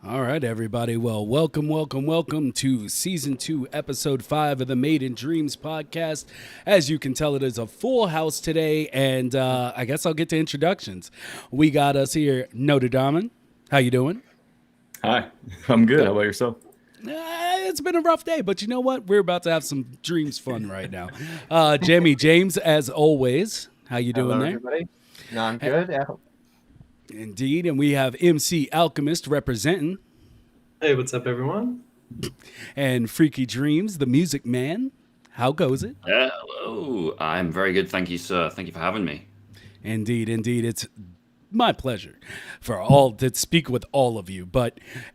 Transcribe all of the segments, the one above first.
All right, everybody. Well, welcome to season 2, episode 5 of the Made in Dreams podcast. As you can tell, it is a full house today, and I guess I'll get to introductions. We got us here, Notre Damin. How you doing? Hi, I'm good. How about yourself? It's been a rough day, but you know what? We're about to have some dreams fun right now. Jammy James, as always. How you doing Hello, there? everybody. No, I'm good. Indeed, and we have MC Alchemist representing, Hey, what's up, everyone? and Phreaky Dreams, the music man. How goes it? Hello. I'm very good. Thank you, sir. Thank you for having me. Indeed. It's my pleasure for all to speak with all of you.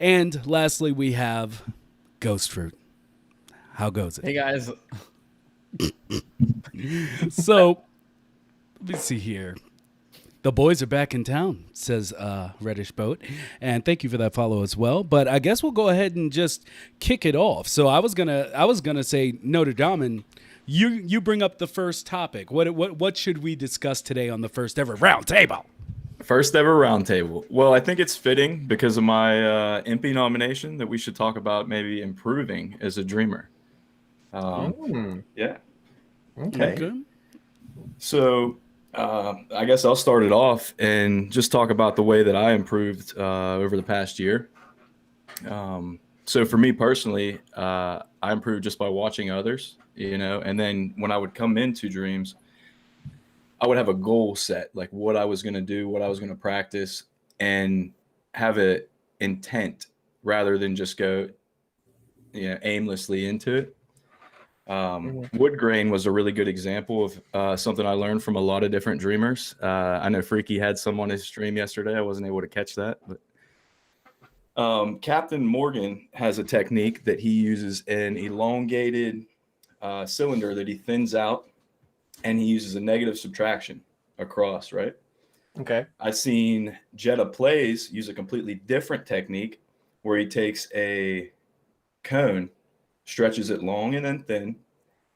And lastly, we have Ghost Fruit. How goes it? Hey guys. So, let me see here. The boys are back in town, says Reddish Boat. And thank you for that follow as well. But I guess we'll go ahead and just kick it off. So I was gonna say, Notre Damin, you bring up the first topic. What should we discuss today on the first ever round table? First ever roundtable. Well, I think it's fitting because of my MP nomination that we should talk about maybe improving as a dreamer. Yeah. Okay. So I guess I'll start it off and just talk about the way that I improved over the past year. So for me personally, I improved just by watching others, and then when I would come into dreams, I would have a goal set, like what I was going to do, what I was going to practice, and have an intent rather than just go, aimlessly into it. Wood grain was a really good example of something I learned from a lot of different dreamers. I know Phreaky had some on his stream yesterday. I wasn't able to catch that, but Captain Morgan has a technique that he uses an elongated cylinder that he thins out, and he uses a negative subtraction across, right? Okay. I've seen Jetta Plays use a completely different technique where he takes a cone, stretches it long and then thin,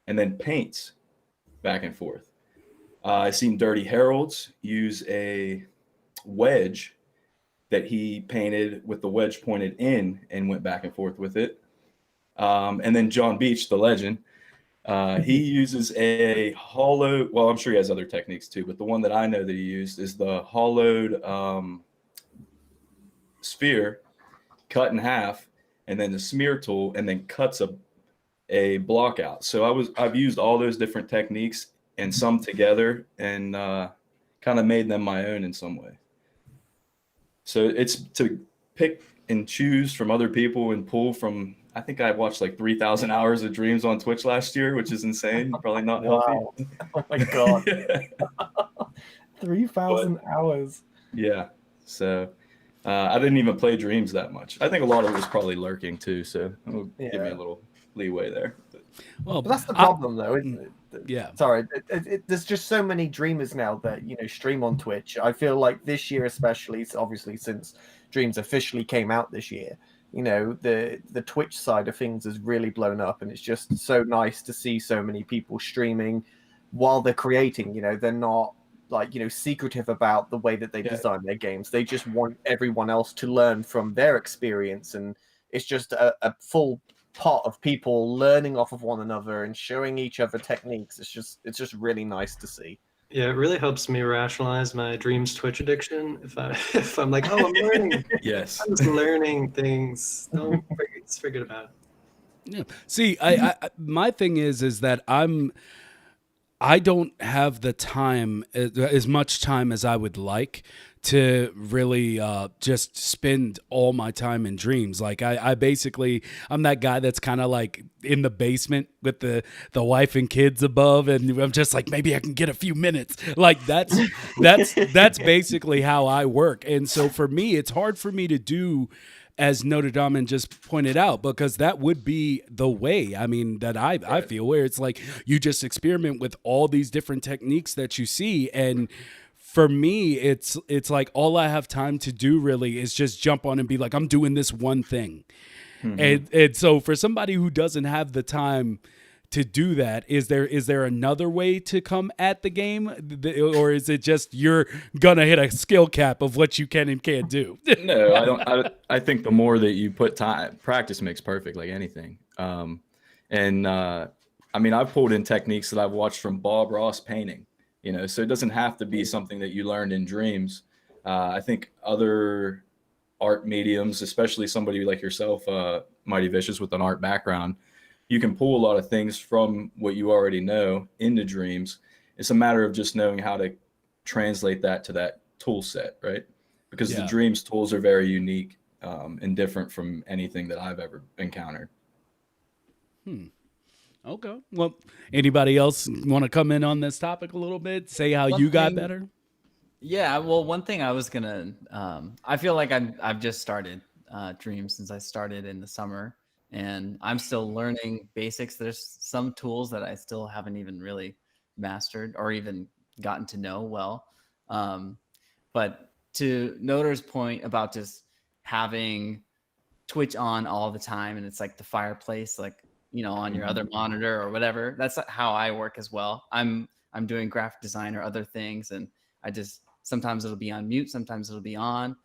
and then paints back and forth. I've seen Dirty Heralds use a wedge that he painted with the wedge pointed in and went back and forth with it. And then John Beach, the legend, he uses a hollowed, well, I'm sure he has other techniques too, but the one that I know that he used is the hollowed sphere cut in half, and then the smear tool, and then cuts a block out. So I've used all those different techniques and some together and kind of made them my own in some way. So it's to pick and choose from other people and pull from. I think I watched like 3,000 hours of dreams on Twitch last year, which is insane. Probably not healthy. Oh my god. 3,000 hours. Yeah. So I didn't even play dreams that much. I think a lot of it was probably lurking too. So it'll give me a little leeway there. Well, But that's the problem, though, isn't it? Yeah. Sorry. There's just so many dreamers now that, stream on Twitch. I feel like this year especially, obviously since Dreams officially came out this year, the Twitch side of things has really blown up, and it's just so nice to see so many people streaming while they're creating. They're not secretive about the way that they design their games. They just want everyone else to learn from their experience, and it's just a full pot of people learning off of one another and showing each other techniques. It's just really nice to see. Yeah, it really helps me rationalize my dreams Twitch addiction. If I'm like, oh, I'm learning. Yes. I'm just learning things. Don't forget about it. Yeah. See, I my thing is that I don't have the time, as much time as I would like, to really just spend all my time in dreams. Like I basically, I'm that guy that's kind of like in the basement with the wife and kids above, and I'm just like, maybe I can get a few minutes. Like that's basically how I work. And so for me, it's hard for me to do, as Notre Damin just pointed out, because that would be the way, that I feel, where it's like you just experiment with all these different techniques that you see. And for me, it's like all I have time to do really is just jump on and be like, I'm doing this one thing. Mm-hmm. And so for somebody who doesn't have the time to do that. Is there another way to come at the game, or is it just you're gonna hit a skill cap of what you can and can't do? No, I don't. I think the more that you put time, practice makes perfect, like anything. I mean, I've pulled in techniques that I've watched from Bob Ross painting, so it doesn't have to be something that you learned in dreams. I think other art mediums, especially somebody like yourself, Mighty Vicious, with an art background, you can pull a lot of things from what you already know into dreams. It's a matter of just knowing how to translate that to that tool set, right? Because the dreams tools are very unique and different from anything that I've ever encountered. Okay. Well, anybody else want to come in on this topic a little bit? Say how you got better? Yeah, well, one thing I was gonna, I feel like I've just started Dreams since I started in the summer, and I'm still learning basics. There's some tools that I still haven't even really mastered or even gotten to know well. But to Notor's point about just having Twitch on all the time, and it's like the fireplace, like, on your other monitor or whatever. That's how I work as well. I'm doing graphic design or other things, and I just sometimes it'll be on mute, sometimes it'll be on.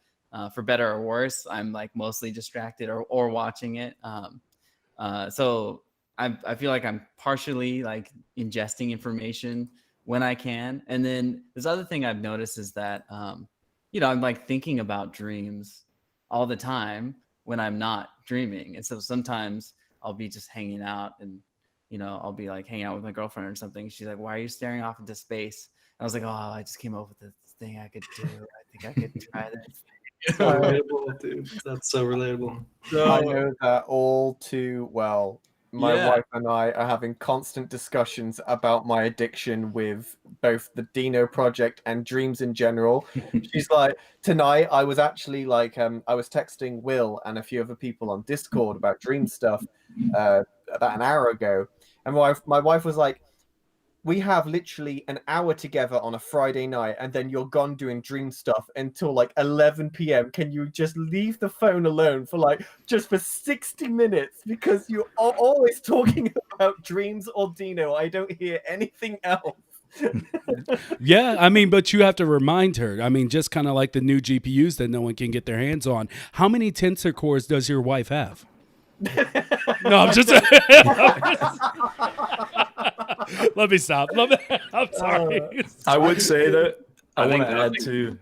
For better or worse, I'm like mostly distracted or watching it. So I feel like I'm partially like ingesting information when I can. And then this other thing I've noticed is that I'm like thinking about dreams all the time when I'm not dreaming. And so sometimes I'll be just hanging out and, I'll be like hanging out with my girlfriend or something. She's like, why are you staring off into space? And I was like, oh, I just came up with this thing I could do. I think I could try this. So relatable, dude. That's so relatable. I know that all too well. My wife and I are having constant discussions about my addiction with both the Dino project and dreams in general. She's like, tonight I was actually like, I was texting Will and a few other people on Discord about dream stuff about an hour ago. And my wife was like, we have literally an hour together on a Friday night, and then you're gone doing dream stuff until like 11 p.m. Can you just leave the phone alone for just for 60 minutes? Because you are always talking about dreams or Dino. I don't hear anything else. Yeah, I mean, but you have to remind her. I mean, just kind of like the new GPUs that no one can get their hands on. How many tensor cores does your wife have? No, I'm just. Let me stop. I'm sorry. I would say that I want think- to I add think- to.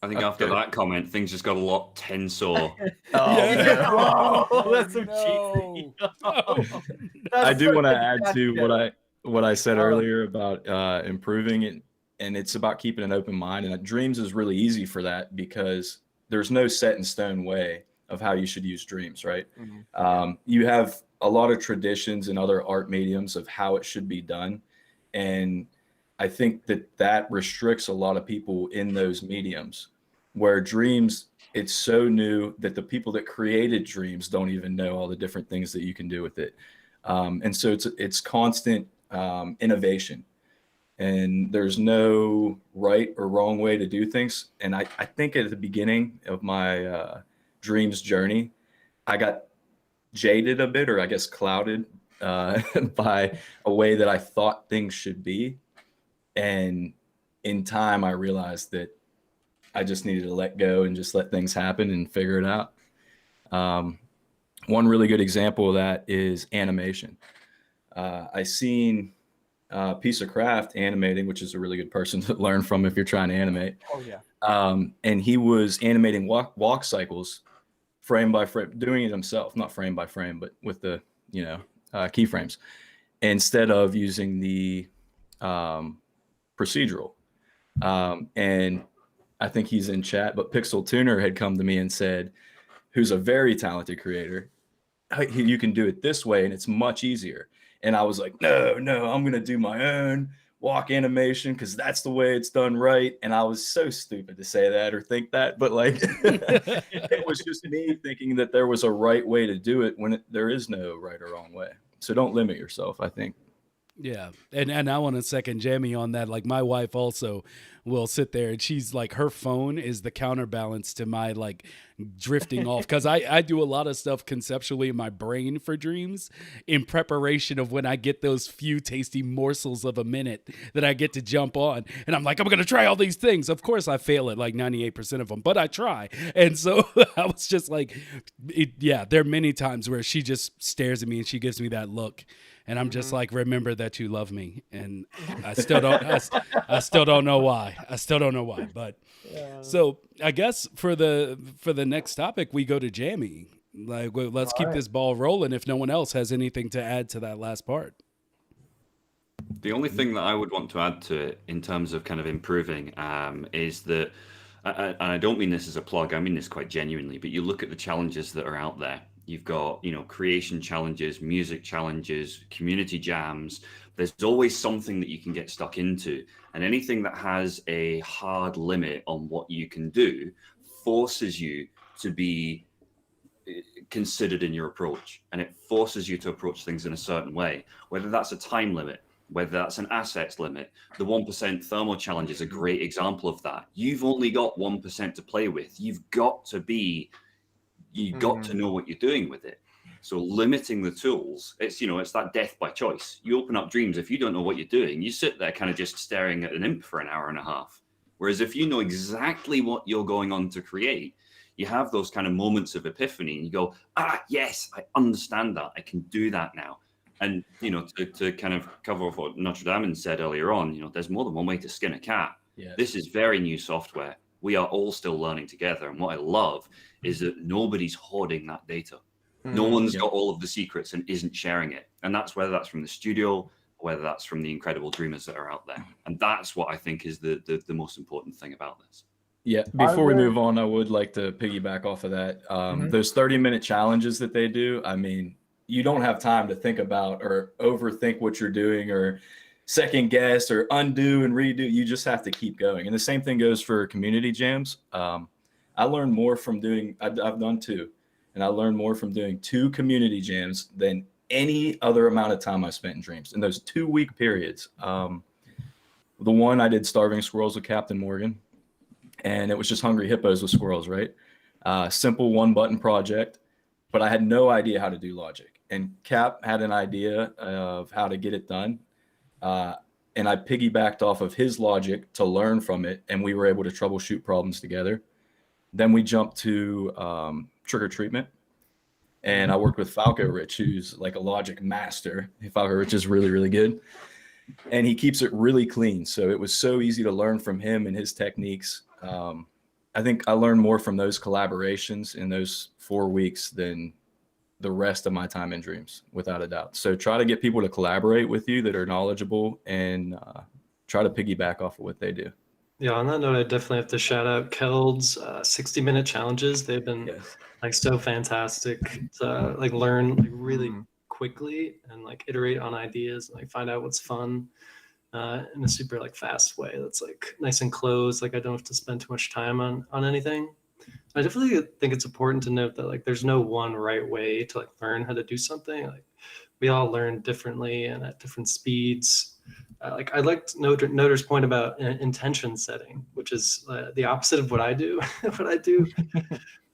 I think after that comment, things just got a lot tenser. Whoa, that's so no. cheesy. I do want to That's add such a to bad what I said earlier about improving it, and it's about keeping an open mind. And dreams is really easy for that because there's no set in stone way of how you should use dreams, right? You have a lot of traditions and other art mediums of how it should be done, and I think that restricts a lot of people in those mediums. Where dreams, it's so new that the people that created dreams don't even know all the different things that you can do with it. And so it's constant innovation, and there's no right or wrong way to do things. And I think at the beginning of my dreams journey, I got jaded a bit, or I guess clouded by a way that I thought things should be. And in time, I realized that I just needed to let go and just let things happen and figure it out. One really good example of that is animation. I seen a piece of craft animating, which is a really good person to learn from if you're trying to animate. Oh yeah. And he was animating walk cycles frame by frame, doing it himself, not frame by frame, but with the keyframes, instead of using the procedural. And I think he's in chat, but Pixel Tuner had come to me and said, who's a very talented creator, you can do it this way and it's much easier. And I was like, no, I'm going to do my own walk animation because that's the way it's done right. And I was so stupid to say that or think that, but it was just me thinking that there was a right way to do it when there is no right or wrong way. So don't limit yourself, I think. Yeah. And I want to second Jamie on that. Like my wife also will sit there and she's like, her phone is the counterbalance to my like drifting off. Cause I do a lot of stuff conceptually in my brain for dreams in preparation of when I get those few tasty morsels of a minute that I get to jump on. And I'm like, I'm going to try all these things. Of course I fail at like 98% of them, but I try. And so I was just like, yeah, there are many times where she just stares at me and she gives me that look. And I'm just like, remember that you love me, and I still don't. I still don't know why. I still don't know why. But so I guess for the next topic, we go to Jammy. Like, let's keep this ball rolling. If no one else has anything to add to that last part. The only thing that I would want to add to it in terms of kind of improving is that, and I don't mean this as a plug, I mean this quite genuinely, but you look at the challenges that are out there. You've got, creation challenges, music challenges, community jams. There's always something that you can get stuck into. And anything that has a hard limit on what you can do forces you to be considered in your approach. And it forces you to approach things in a certain way, whether that's a time limit, whether that's an assets limit. The 1% thermal challenge is a great example of that. You've only got 1% to play with. You've got to know what you're doing with it. So limiting the tools, it's that death by choice. You open up dreams, if you don't know what you're doing, you sit there kind of just staring at an imp for an hour and a half. Whereas if you know exactly what you're going on to create, you have those kind of moments of epiphany and you go, yes, I understand that. I can do that now. And, to kind of cover off what Notre Damin said earlier on, there's more than one way to skin a cat. Yes. This is very new software. We are all still learning together. And what I love is that nobody's hoarding that data. No one's got all of the secrets and isn't sharing it. And that's whether that's from the studio, or whether that's from the incredible dreamers that are out there. And that's what I think is the most important thing about this. Yeah. Before we move on, I would like to piggyback off of that. Those 30-minute challenges that they do, I mean, you don't have time to think about or overthink what you're doing or second guess or undo and redo. You just have to keep going. And the same thing goes for community jams. I learned more from doing, I've done 2, and I learned more from doing 2 community jams than any other amount of time I spent in dreams in those 2-week periods. The one I did Starving Squirrels with Captain Morgan, and it was just Hungry Hippos with squirrels, right? Simple 1-button project, but I had no idea how to do logic. And Cap had an idea of how to get it done. And I piggybacked off of his logic to learn from it, and we were able to troubleshoot problems together. Then we jumped to trigger treatment, and I worked with Falco Rich, who's like a logic master. Falco Rich is really, really good, and he keeps it really clean. So it was so easy to learn from him and his techniques. I think I learned more from those collaborations in those 4 weeks than the rest of my time in dreams, without a doubt. So try to get people to collaborate with you that are knowledgeable, and try to piggyback off of what they do. Yeah, on that note, I definitely have to shout out Keld's 60-minute challenges. They've been like so fantastic to like learn like really quickly and like iterate on ideas and like find out what's fun in a super like fast way. That's like nice and closed. Like I don't have to spend too much time on anything. I definitely think it's important to note that like there's no one right way to like learn how to do something. Like we all learn differently and at different speeds. Like I liked Noter's point about intention setting, which is the opposite of what I do. What I do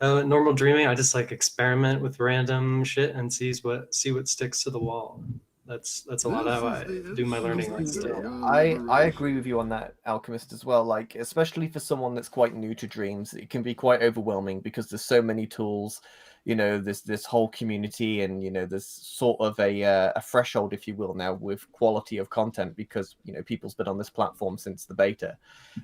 normal dreaming, I just like experiment with random shit and see what sticks to the wall. That's a lot of how I do my learning. Like still. I agree with you on that, Alchemist, as well. Like, especially for someone that's quite new to dreams, it can be quite overwhelming because there's so many tools. This whole community, and there's sort of a threshold, if you will, now with quality of content because people's been on this platform since the beta.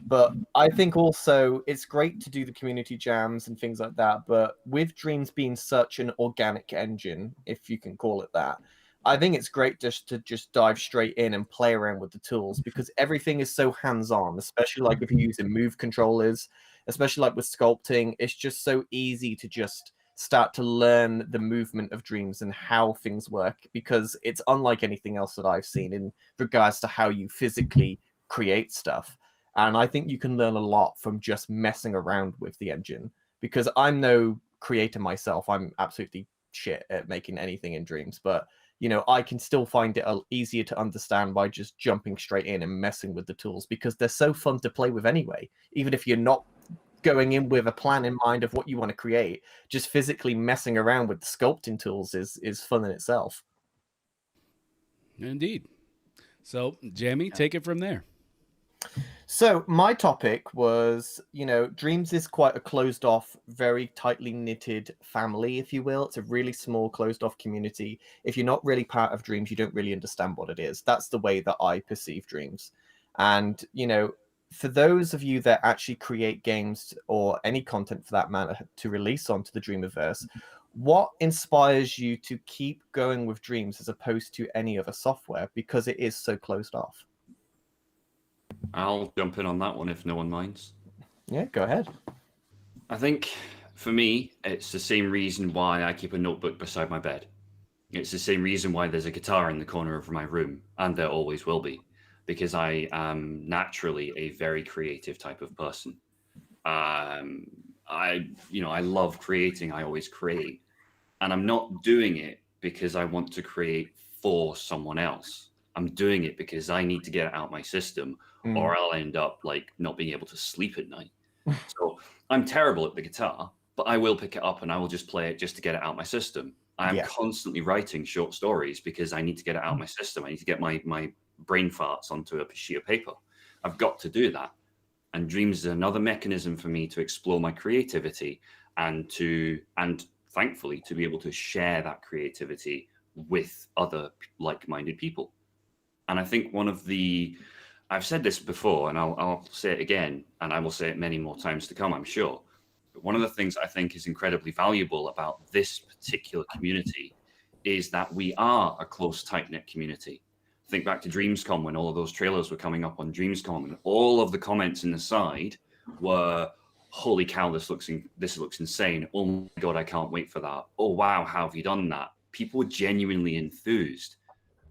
But I think also it's great to do the community jams and things like that. But with dreams being such an organic engine, if you can call it that, I think it's great just to dive straight in and play around with the tools because everything is so hands-on, especially like if you're using move controllers, especially like with sculpting. It's just so easy to just start to learn the movement of dreams and how things work because it's unlike anything else that I've seen in regards to how you physically create stuff. And I think you can learn a lot from just messing around with the engine because I'm no creator myself. I'm absolutely shit at making anything in dreams, but I can still find it easier to understand by just jumping straight in and messing with the tools, because they're so fun to play with anyway. Even if you're not going in with a plan in mind of what you want to create, just physically messing around with the sculpting tools is fun in itself. Indeed. So, Jamie, take it from there. So my topic was, Dreams is quite a closed off, very tightly knitted family, if you will. It's a really small, closed off community. If you're not really part of Dreams, you don't really understand what it is. That's the way that I perceive Dreams. And, for those of you that actually create games or any content for that matter to release onto the Dreamiverse, what inspires you to keep going with Dreams as opposed to any other software, because it is so closed off? I'll jump in on that one if no one minds. Yeah, go ahead. I think for me, it's the same reason why I keep a notebook beside my bed. It's the same reason why there's a guitar in the corner of my room, and there always will be, because I am naturally a very creative type of person. I love creating. I always create, and I'm not doing it because I want to create for someone else. I'm doing it because I need to get it out my system, or I'll end up like not being able to sleep at night. So I'm terrible at the guitar, but I will pick it up and I will just play it just to get it out my system. I'm constantly writing short stories because I need to get it out my system. I need to get my brain farts onto a sheet of paper. I've got to do that. And Dreams is another mechanism for me to explore my creativity and thankfully to be able to share that creativity with other like-minded people. And I think I've said this before, and I'll say it again, and I will say it many more times to come, I'm sure. But one of the things I think is incredibly valuable about this particular community is that we are a close, tight-knit community. Think back to Dreamscom when all of those trailers were coming up on Dreamscom, and all of the comments in the side were, "Holy cow, this looks insane. Oh my God, I can't wait for that. Oh wow, how have you done that?" People were genuinely enthused.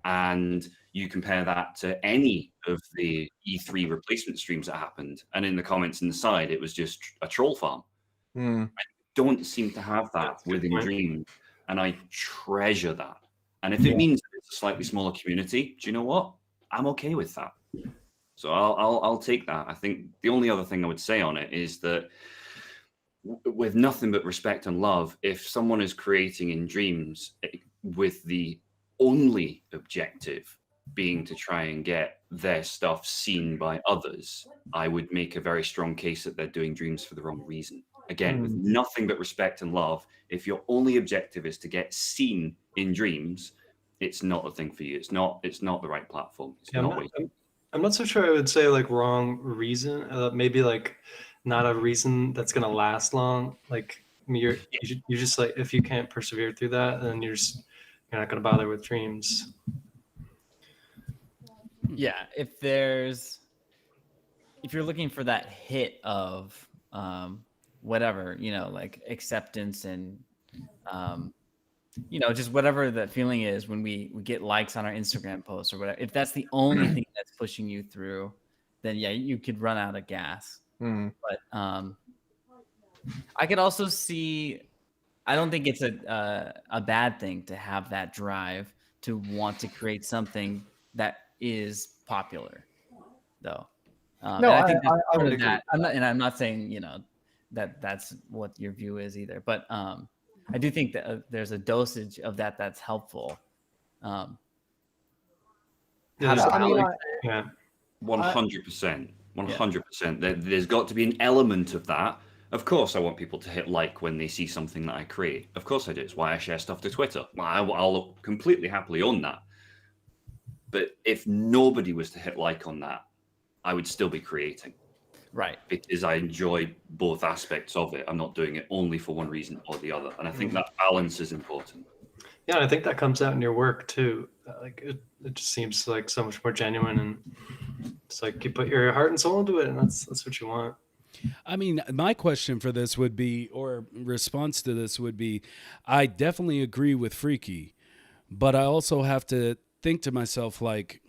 And you compare that to any of the E3 replacement streams that happened, and in the comments in the side, it was just a troll farm. I don't seem to have that within Dream, and I treasure that. And if it means that it's a slightly smaller community, do you know what? I'm okay with that. So I'll take that. I think the only other thing I would say on it is that with nothing but respect and love, if someone is creating in Dreams with the only objective being to try and get their stuff seen by others, I would make a very strong case that they're doing Dreams for the wrong reason. Again, with nothing but respect and love, if your only objective is to get seen in Dreams, it's not a thing for you. It's not the right platform. I'm not so sure I would say like wrong reason. Maybe like not a reason that's gonna last long. Like you're just like, if you can't persevere through that, then you're not gonna bother with Dreams. Yeah, if you're looking for that hit of whatever, like acceptance and just whatever that feeling is when we get likes on our Instagram posts or whatever, if that's the only thing that's pushing you through, then yeah, you could run out of gas. But I could also see, I don't think it's a bad thing to have that drive to want to create something that is popular, though. No, I think I would agree. I'm not saying that's what your view is either, but I do think that there's a dosage of that's helpful. Yeah, 100%. 100%. There's got to be an element of that. Of course, I want people to hit like when they see something that I create. Of course I do. It's why I share stuff to Twitter. I'll completely happily own that. But if nobody was to hit like on that, I would still be creating. Right. Because I enjoy both aspects of it. I'm not doing it only for one reason or the other. And I think that balance is important. Yeah, I think that comes out in your work too. Like it just seems like so much more genuine, and it's like you put your heart and soul into it, and that's what you want. I mean, my question for this would be, or response to this would be, I definitely agree with Phreaky, but I also have to think to myself, like,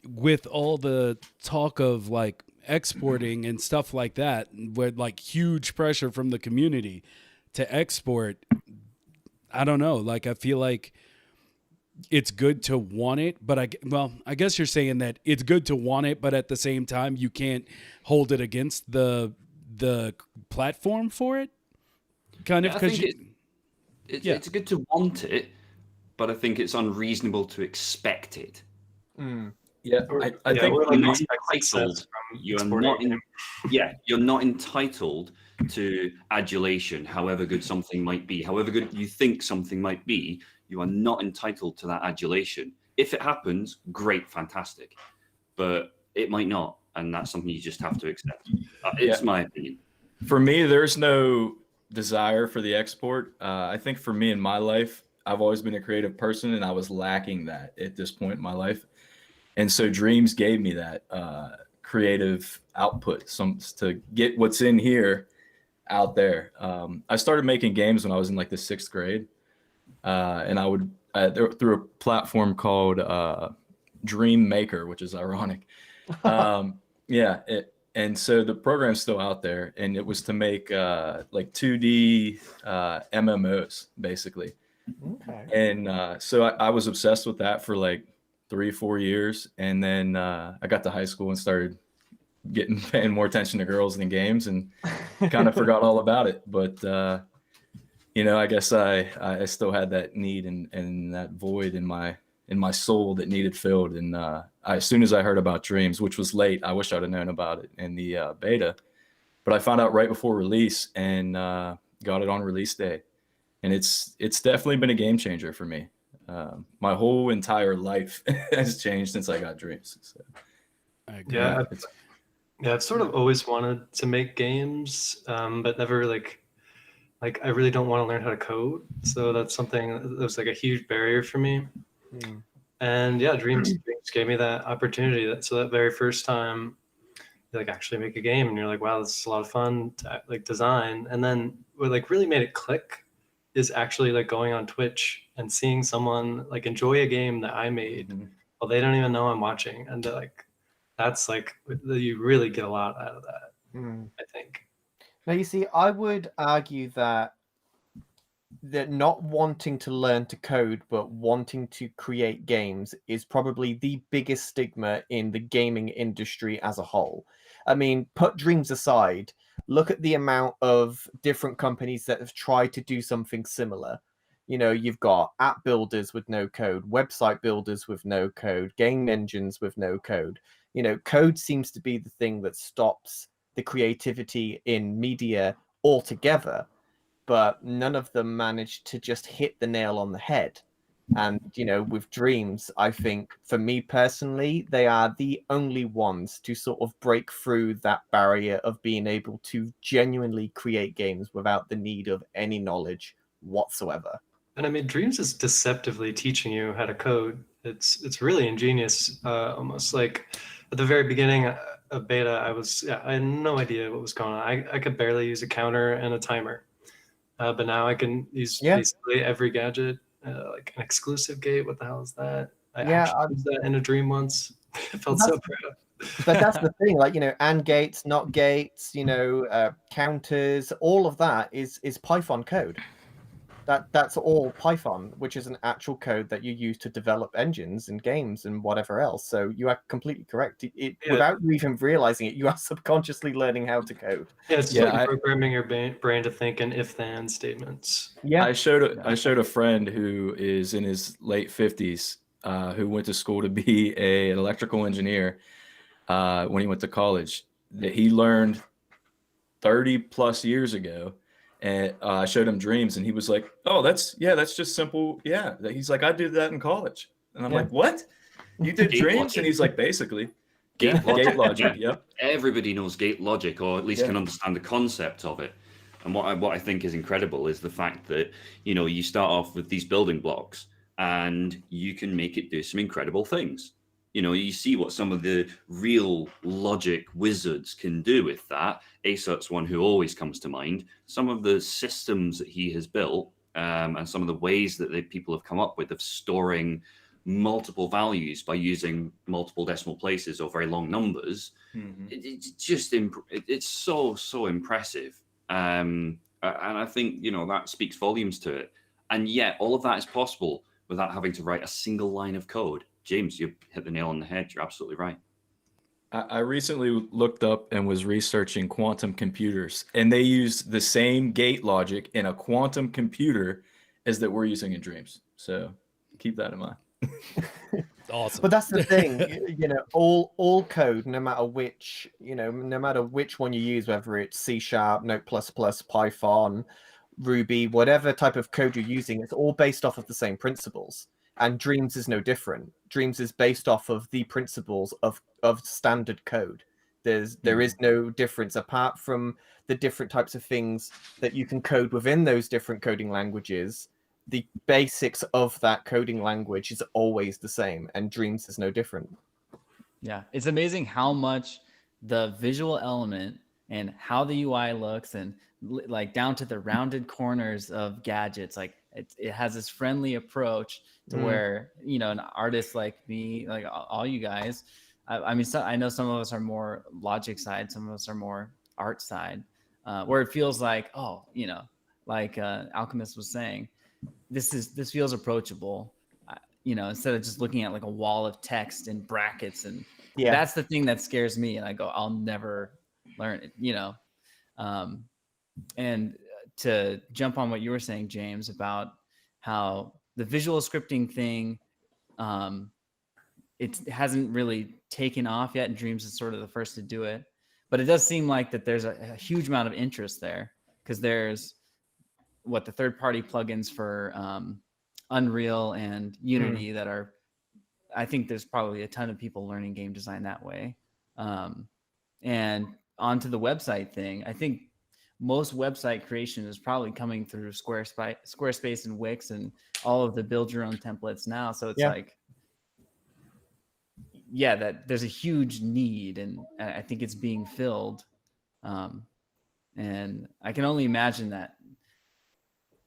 with all the talk of like exporting and stuff like that, with like huge pressure from the community to export, I don't know. Like, I feel like it's good to want it, but I guess you're saying that it's good to want it, but at the same time you can't hold it against the platform for it, kind of, I because think it's good to want it, but I think it's unreasonable to expect it. Yeah, I think or you're like not expect entitled. success from You're exporting not a game. you're not entitled to adulation, however good something might be, however good you think something might be. You are not entitled to that adulation. If it happens, great, fantastic, but it might not, and that's something you just have to accept. It's my opinion. For me, there's no desire for the export. I think for me in my life, I've always been a creative person, and I was lacking that at this point in my life. And so Dreams gave me that creative output, to get what's in here out there. I started making games when I was in like the 6th grade, and I would through a platform called Dream Maker, which is ironic. And so the program's still out there, and it was to make like 2D MMOs basically. Okay. And so I was obsessed with that for like 3-4 years, and then I got to high school and started paying more attention to girls than games, and kind of forgot all about it. But I guess I still had that need and that void in my soul that needed filled. And as soon as I heard about Dreams, which was late, I wish I'd have known about it in the beta, but I found out right before release and got it on release day, and it's definitely been a game changer for me. My whole entire life has changed since I got Dreams. So, I've sort of always wanted to make games, but never like I really don't want to learn how to code. So that's something that was like a huge barrier for me. And yeah, Dreams gave me that opportunity. So that very first time, you like actually make a game, and you're like, wow, this is a lot of fun to like design. And then what like really made it click is actually like going on Twitch and seeing someone like enjoy a game that I made, well, they don't even know I'm watching, and like that's like you really get a lot out of that. I think. Now you see, I would argue that not wanting to learn to code but wanting to create games is probably the biggest stigma in the gaming industry as a whole. I mean, put Dreams aside, look at the amount of different companies that have tried to do something similar. You've got app builders with no code, website builders with no code, game engines with no code. Code seems to be the thing that stops the creativity in media altogether, but none of them managed to just hit the nail on the head. And, with Dreams, I think for me personally, they are the only ones to sort of break through that barrier of being able to genuinely create games without the need of any knowledge whatsoever. And I mean, Dreams is deceptively teaching you how to code. It's really ingenious. Almost like at the very beginning of beta, I had no idea what was going on. I could barely use a counter and a timer. But now I can use basically every gadget, like an exclusive gate. What the hell is that? I actually used that in a dream once. I felt so proud. But that's the thing, like, and gates, not gates, counters, all of that is Python code. That's all Python, which is an actual code that you use to develop engines and games and whatever else. So you are completely correct. Without you even realizing it, you are subconsciously learning how to code. Yeah, it's like programming your brain to think in if-then statements. Yeah, I showed a friend who is in his late 50s, who went to school to be an electrical engineer when he went to college, that he learned 30 plus years ago. And I showed him Dreams, and he was like, "Oh, that's just simple." Yeah, he's like, "I did that in college," and I'm like, "What? You did Gate Dreams?" logic. And he's like, "Basically, Gate logic." Yep. Everybody knows gate logic, or at least can understand the concept of it. And what I think is incredible is the fact that you start off with these building blocks, and you can make it do some incredible things. You see what some of the real logic wizards can do with that. Aesop's one who always comes to mind. Some of the systems that he has built, and some of the ways that people have come up with of storing multiple values by using multiple decimal places or very long numbers. It's just it's so impressive. And I think that speaks volumes to it. And yet all of that is possible without having to write a single line of code. James, you hit the nail on the head. You're absolutely right. I recently looked up and was researching quantum computers, and they use the same gate logic in a quantum computer as that we're using in Dreams. So keep that in mind. Awesome. But that's the thing, all code, no matter which, no matter which one you use, whether it's C#, Note++, Python, Ruby, whatever type of code you're using, it's all based off of the same principles. And Dreams is no different. Dreams is based off of the principles of standard code. There is no difference apart from the different types of things that you can code within those different coding languages. The basics of that coding language is always the same, and Dreams is no different. Yeah, it's amazing how much the visual element and how the UI looks, and like down to the rounded corners of gadgets, like it has this friendly approach to where, an artist like me, like all you guys, I mean, I know some of us are more logic side, some of us are more art side, where it feels like, like Alchemist was saying, this feels approachable, instead of just looking at like a wall of text and brackets, and that's the thing that scares me, and I go, I'll never learn it, and to jump on what you were saying, James, about how the visual scripting thing, it hasn't really taken off yet, and Dreams is sort of the first to do it, but it does seem like that there's a huge amount of interest there, because there's the third-party plugins for Unreal and Unity that are, I think there's probably a ton of people learning game design that way. And onto the website thing, I think most website creation is probably coming through Squarespace and Wix and all of the build your own templates now. So it's that there's a huge need, and I think it's being filled. And I can only imagine that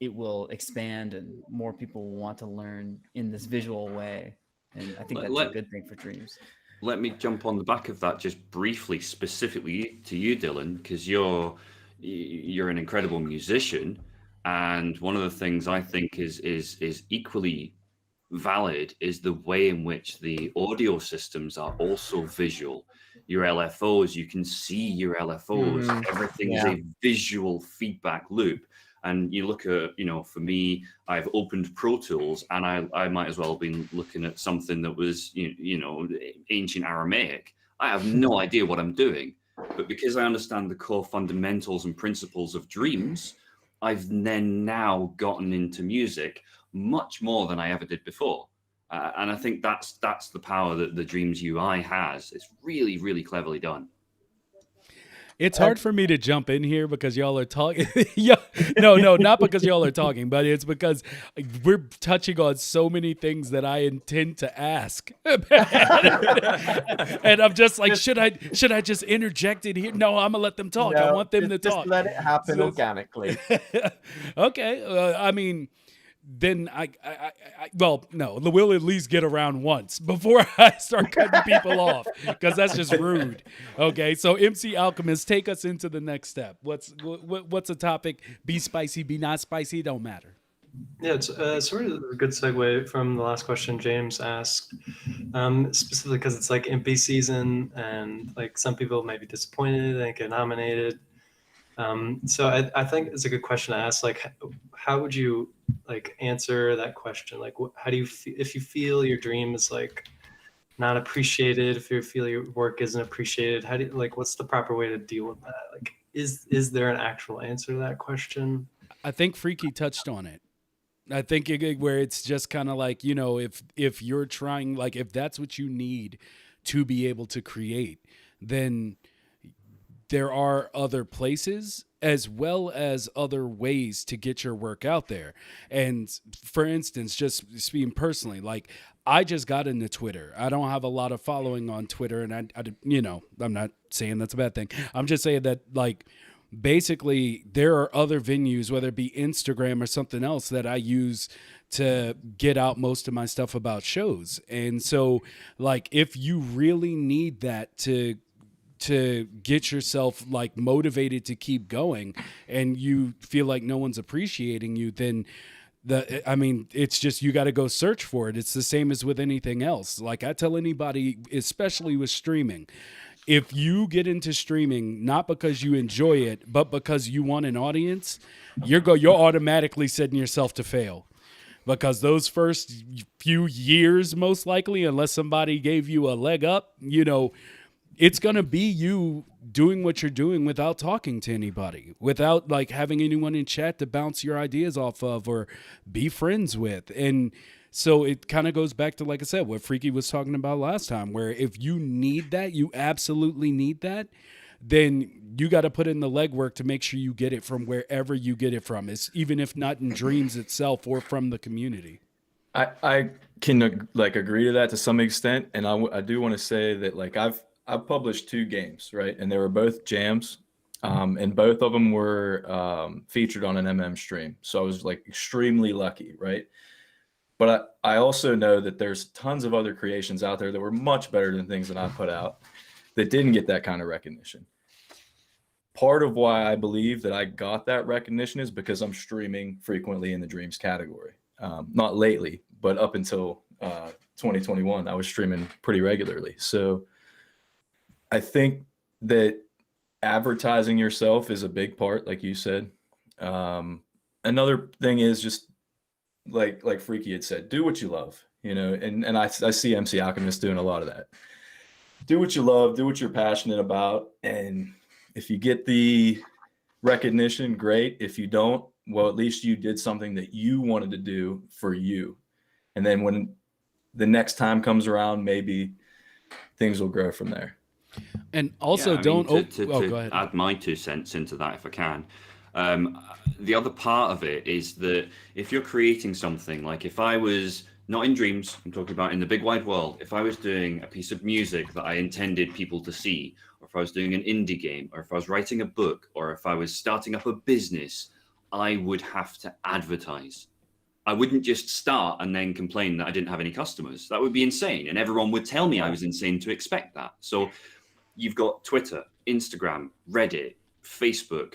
it will expand and more people will want to learn in this visual way. And I think that's a good thing for Dreams. Let me jump on the back of that just briefly, specifically to you, Dylan, because you're an incredible musician, and one of the things I think is equally valid is the way in which the audio systems are also visual. Your LFOs, you can see your LFOs. Everything is a visual feedback loop. And you look at, for me, I've opened Pro Tools, and I might as well have been looking at something that was, ancient Aramaic. I have no idea what I'm doing. But because I understand the core fundamentals and principles of Dreams, I've then now gotten into music much more than I ever did before. And I think that's the power that the Dreams UI has. It's really, really cleverly done. It's hard for me to jump in here because y'all are talking. No, not because y'all are talking, but it's because we're touching on so many things that I intend to ask. And I'm just like, should I just interject it here? No, I'm gonna let them talk. I want them to talk. Just let it happen organically. Okay. I mean, then we'll at least get around once before I start cutting people off, because that's just rude. Okay, so MC Alchemist, take us into the next step. What's a topic? Be spicy, be not spicy, don't matter. Yeah, it's sort of a good segue from the last question James asked, specifically because it's like MP season, and like some people might be disappointed and get nominated. So I think it's a good question to ask. Like, how would you like answer that question? Like, how do you if you feel your dream is like not appreciated, if you feel your work isn't appreciated, how do you, like, what's the proper way to deal with that? Like, is there an actual answer to that question? I think Phreaky touched on it. I think where it's just kind of like, if you're trying, like, if that's what you need to be able to create, then there are other places as well as other ways to get your work out there. And for instance, just speaking personally, like, I just got into Twitter. I don't have a lot of following on Twitter, and I'm not saying that's a bad thing. I'm just saying that, like, basically there are other venues, whether it be Instagram or something else, that I use to get out most of my stuff about shows. And so, like, if you really need that to get yourself like motivated to keep going, and you feel like no one's appreciating you, then I mean, it's just, you got to go search for it. It's the same as with anything else. Like I tell anybody, especially with streaming, if you get into streaming not because you enjoy it, but because you want an audience, you're automatically setting yourself to fail. Because those first few years, most likely, unless somebody gave you a leg up, it's going to be you doing what you're doing without talking to anybody, without like having anyone in chat to bounce your ideas off of or be friends with. And so it kind of goes back to, like I said, what Phreaky was talking about last time, where if you need that, you absolutely need that, then you got to put in the legwork to make sure you get it from wherever you get it from. It's even if not in Dreams itself or from the community. I can like agree to that to some extent. And I do want to say that like I've published 2 games, right? And they were both jams. And both of them were featured on an MM stream. So I was like extremely lucky, right? But I also know that there's tons of other creations out there that were much better than things that I put out that didn't get that kind of recognition. Part of why I believe that I got that recognition is because I'm streaming frequently in the Dreams category. Not lately, but up until 2021, I was streaming pretty regularly. So I think that advertising yourself is a big part, like you said. Another thing is just like Phreaky had said, do what you love, and I see MC Alchemist doing a lot of that. Do what you love, do what you're passionate about. And if you get the recognition, great. If you don't, well, at least you did something that you wanted to do for you. And then when the next time comes around, maybe things will grow from there. And also go ahead. Add my 2 cents into that if I can. The other part of it is that if you're creating something, like if I was not in Dreams, I'm talking about in the big wide world, if I was doing a piece of music that I intended people to see, or if I was doing an indie game, or if I was writing a book, or if I was starting up a business, I would have to advertise. I wouldn't just start and then complain that I didn't have any customers. That would be insane. And everyone would tell me I was insane to expect that. So you've got Twitter, Instagram, Reddit, Facebook.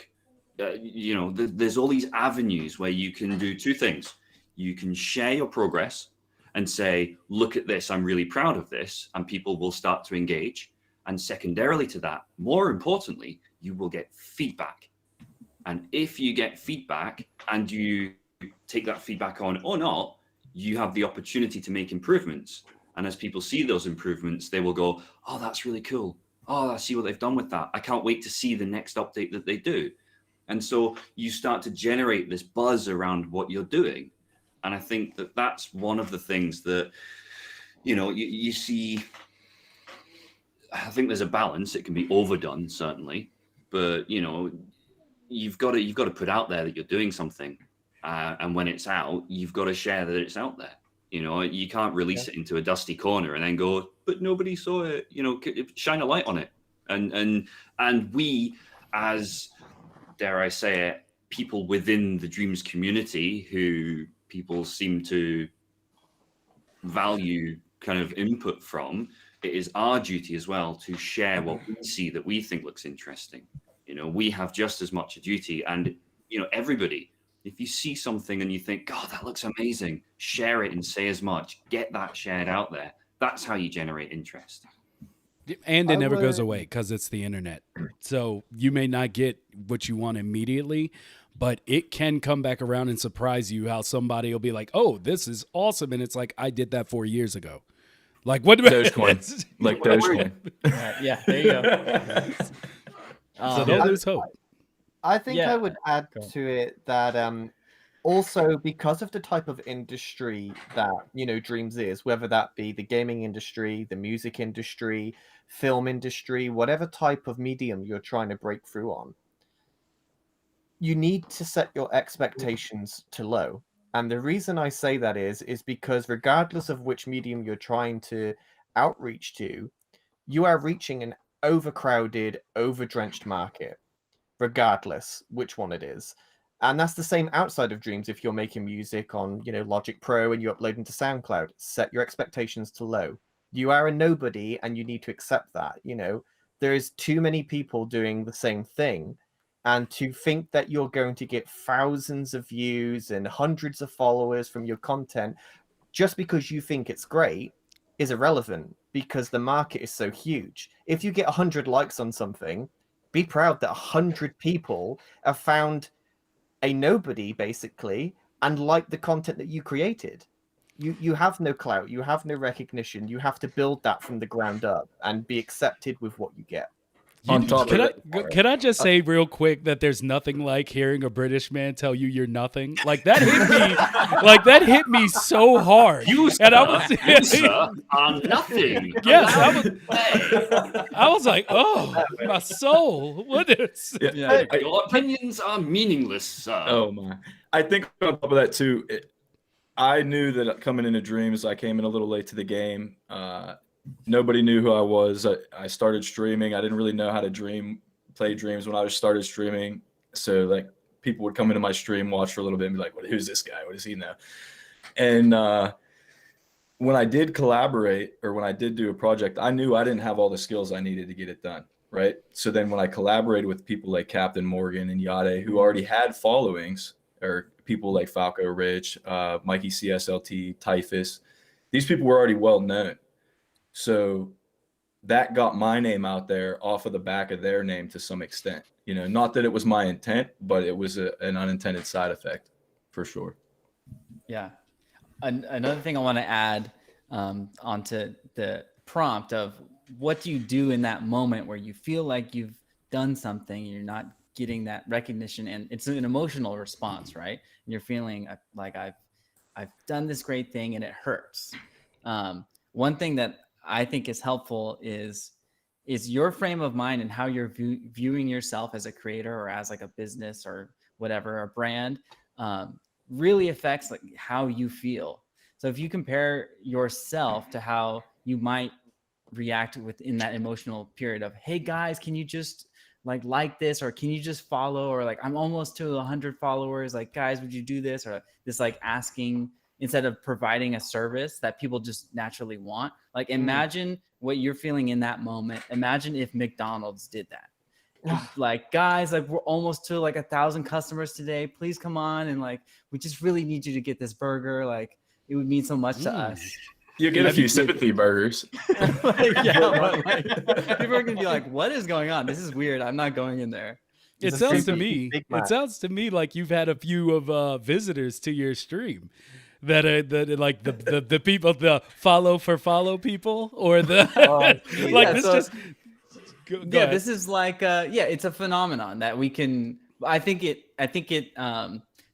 There's all these avenues where you can do 2 things. You can share your progress and say, look at this, I'm really proud of this, and people will start to engage. And secondarily to that, more importantly, you will get feedback. And if you get feedback and you take that feedback on or not, you have the opportunity to make improvements. And as people see those improvements, they will go, oh, that's really cool. Oh, I see what they've done with that. I can't wait to see the next update that they do. And so you start to generate this buzz around what you're doing. And I think that that's one of the things that, you see. I think there's a balance. It can be overdone, certainly. But, you've got to put out there that you're doing something. And when it's out, you've got to share that it's out there. You can't release it into a dusty corner and then go, but nobody saw it. Shine a light on it. And we, as, dare I say it, people within the Dreams community who people seem to value kind of input from, it is our duty as well to share what we see that we think looks interesting. We have just as much a duty. And, everybody, if you see something and you think, God, that looks amazing, share it and say as much. Get that shared out there. That's how you generate interest. And it never goes away because it's the internet. So you may not get what you want immediately, but it can come back around and surprise you how somebody will be like, oh, this is awesome. And it's like, I did that 4 years ago. Like what? Dogecoin. Like Dogecoin. Yeah, there you go. So there's hope. I think I would add to it that also because of the type of industry that Dreams is, whether that be the gaming industry, the music industry, film industry, whatever type of medium you're trying to break through on, you need to set your expectations to low. And the reason I say that is because regardless of which medium you're trying to outreach to, you are reaching an overcrowded, overdrenched market, regardless which one it is. And that's the same outside of Dreams. If you're making music on, Logic Pro and you upload into SoundCloud, set your expectations to low. You are a nobody and you need to accept that. There is too many people doing the same thing. And to think that you're going to get thousands of views and hundreds of followers from your content just because you think it's great is irrelevant, because the market is so huge. If you get 100 likes on something, be proud that 100 people have found a nobody, basically, and like the content that you created. You have no clout, you have no recognition. You have to build that from the ground up and be accepted with what you get. On top of Can I just say real quick that there's nothing like hearing a British man tell you you're nothing? Like that hit me, like that hit me so hard. You, and you, sir, are nothing. Yes, I was like, oh, my soul. What is? Yeah. Your opinions are meaningless, sir. Oh my! I think on top of that too, I knew that coming into Dreams, I came in a little late to the game. Nobody knew who I was. I started streaming. I didn't really know how to play Dreams when I started streaming. So like people would come into my stream, watch for a little bit, and be like, "Who's this guy? What does he know?" And when I did collaborate, or when I did do a project, I knew I didn't have all the skills I needed to get it done. Right. So then when I collaborated with people like Captain Morgan and Yade, who already had followings, or people like Falco Rich, Mikey CSLT, Typhus, these people were already well known. So that got my name out there off of the back of their name to some extent. You know, not that it was my intent, but it was an unintended side effect for sure. Yeah. Another thing I want to add onto the prompt of what do you do in that moment where you feel like you've done something, you're not getting that recognition, and it's an emotional response, right? And you're feeling like I've done this great thing and it hurts. One thing that I think is helpful is your frame of mind and how you're viewing yourself as a creator or as like a business or whatever, a brand, really affects like how you feel. So if you compare yourself to how you might react within that emotional period of, hey guys, can you just like this, or can you just follow, or like I'm almost to 100 followers, like guys, would you do this, or this like asking instead of providing a service that people just naturally want. Like imagine what you're feeling in that moment. Imagine if McDonald's did that. Like, guys, like we're almost to like 1,000 customers today. Please come on, and like we just really need you to get this burger. Like it would mean so much to us. You get a few sympathy burgers. Like, yeah, but like people are gonna be like, "What is going on? This is weird. I'm not going in there." It sounds to me like you've had a few of visitors to your stream that are like the people, the follow people, or the like. This just this is like it's a phenomenon that we can. I think it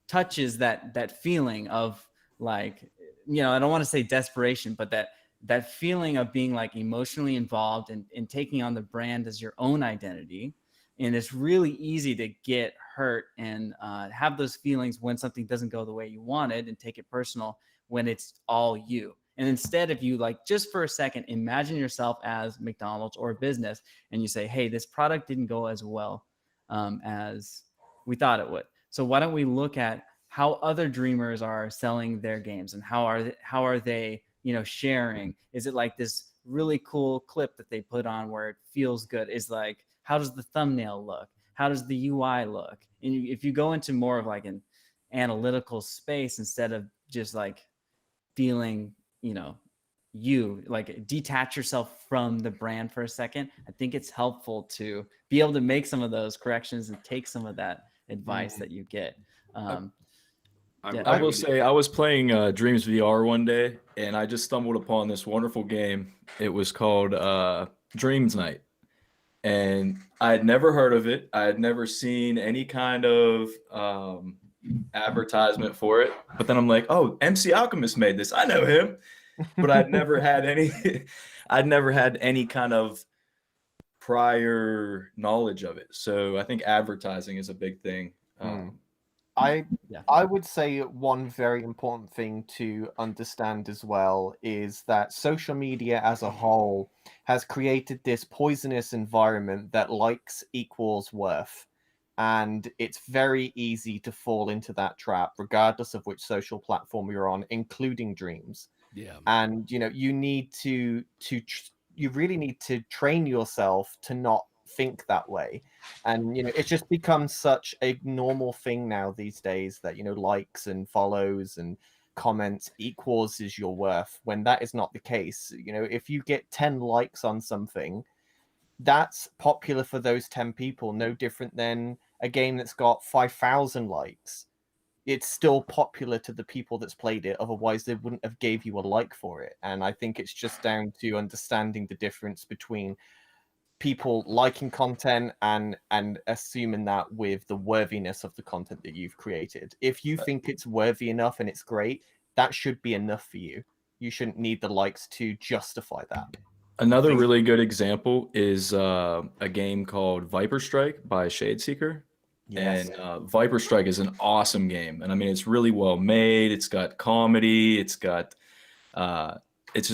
touches that feeling of like, I don't want to say desperation, but that feeling of being like emotionally involved and taking on the brand as your own identity. And it's really easy to get hurt and have those feelings when something doesn't go the way you wanted, and take it personal when it's all you. And instead, if you like just for a second, imagine yourself as McDonald's or a business, and you say, hey, this product didn't go as well as we thought it would. So why don't we look at how other dreamers are selling their games, and how are they sharing? Is it like this really cool clip that they put on where it feels good? Is like, how does the thumbnail look? How does the UI look? And if you go into more of like an analytical space, instead of just like feeling, you like detach yourself from the brand for a second, I think it's helpful to be able to make some of those corrections and take some of that advice that you get. I will say, I was playing Dreams VR one day, and I just stumbled upon this wonderful game. It was called Dreams Night. And I had never heard of it. I had never seen any kind of advertisement for it. But then I'm like, oh, MC Alchemist made this. I know him. But I'd never had any kind of prior knowledge of it. So I think advertising is a big thing. I would say one very important thing to understand as well is that social media as a whole has created this poisonous environment that likes equals worth. And it's very easy to fall into that trap, regardless of which social platform you're on, including Dreams. Yeah. And, you really need to train yourself to not think that way. And it's just become such a normal thing now these days that likes and follows and comments equals is your worth, when that is not the case. If you get 10 likes on something, that's popular for those 10 people, no different than a game that's got 5,000 likes. It's still popular to the people that's played it, otherwise they wouldn't have gave you a like for it. And I think it's just down to understanding the difference between people liking content and assuming that with the worthiness of the content that you've created. If you think it's worthy enough and it's great, that should be enough for you. You shouldn't need the likes to justify that. Another really good example is a game called Viper Strike by Shadeseeker. Yes. And Viper Strike is an awesome game. And I mean, it's really well made. It's got comedy. It's just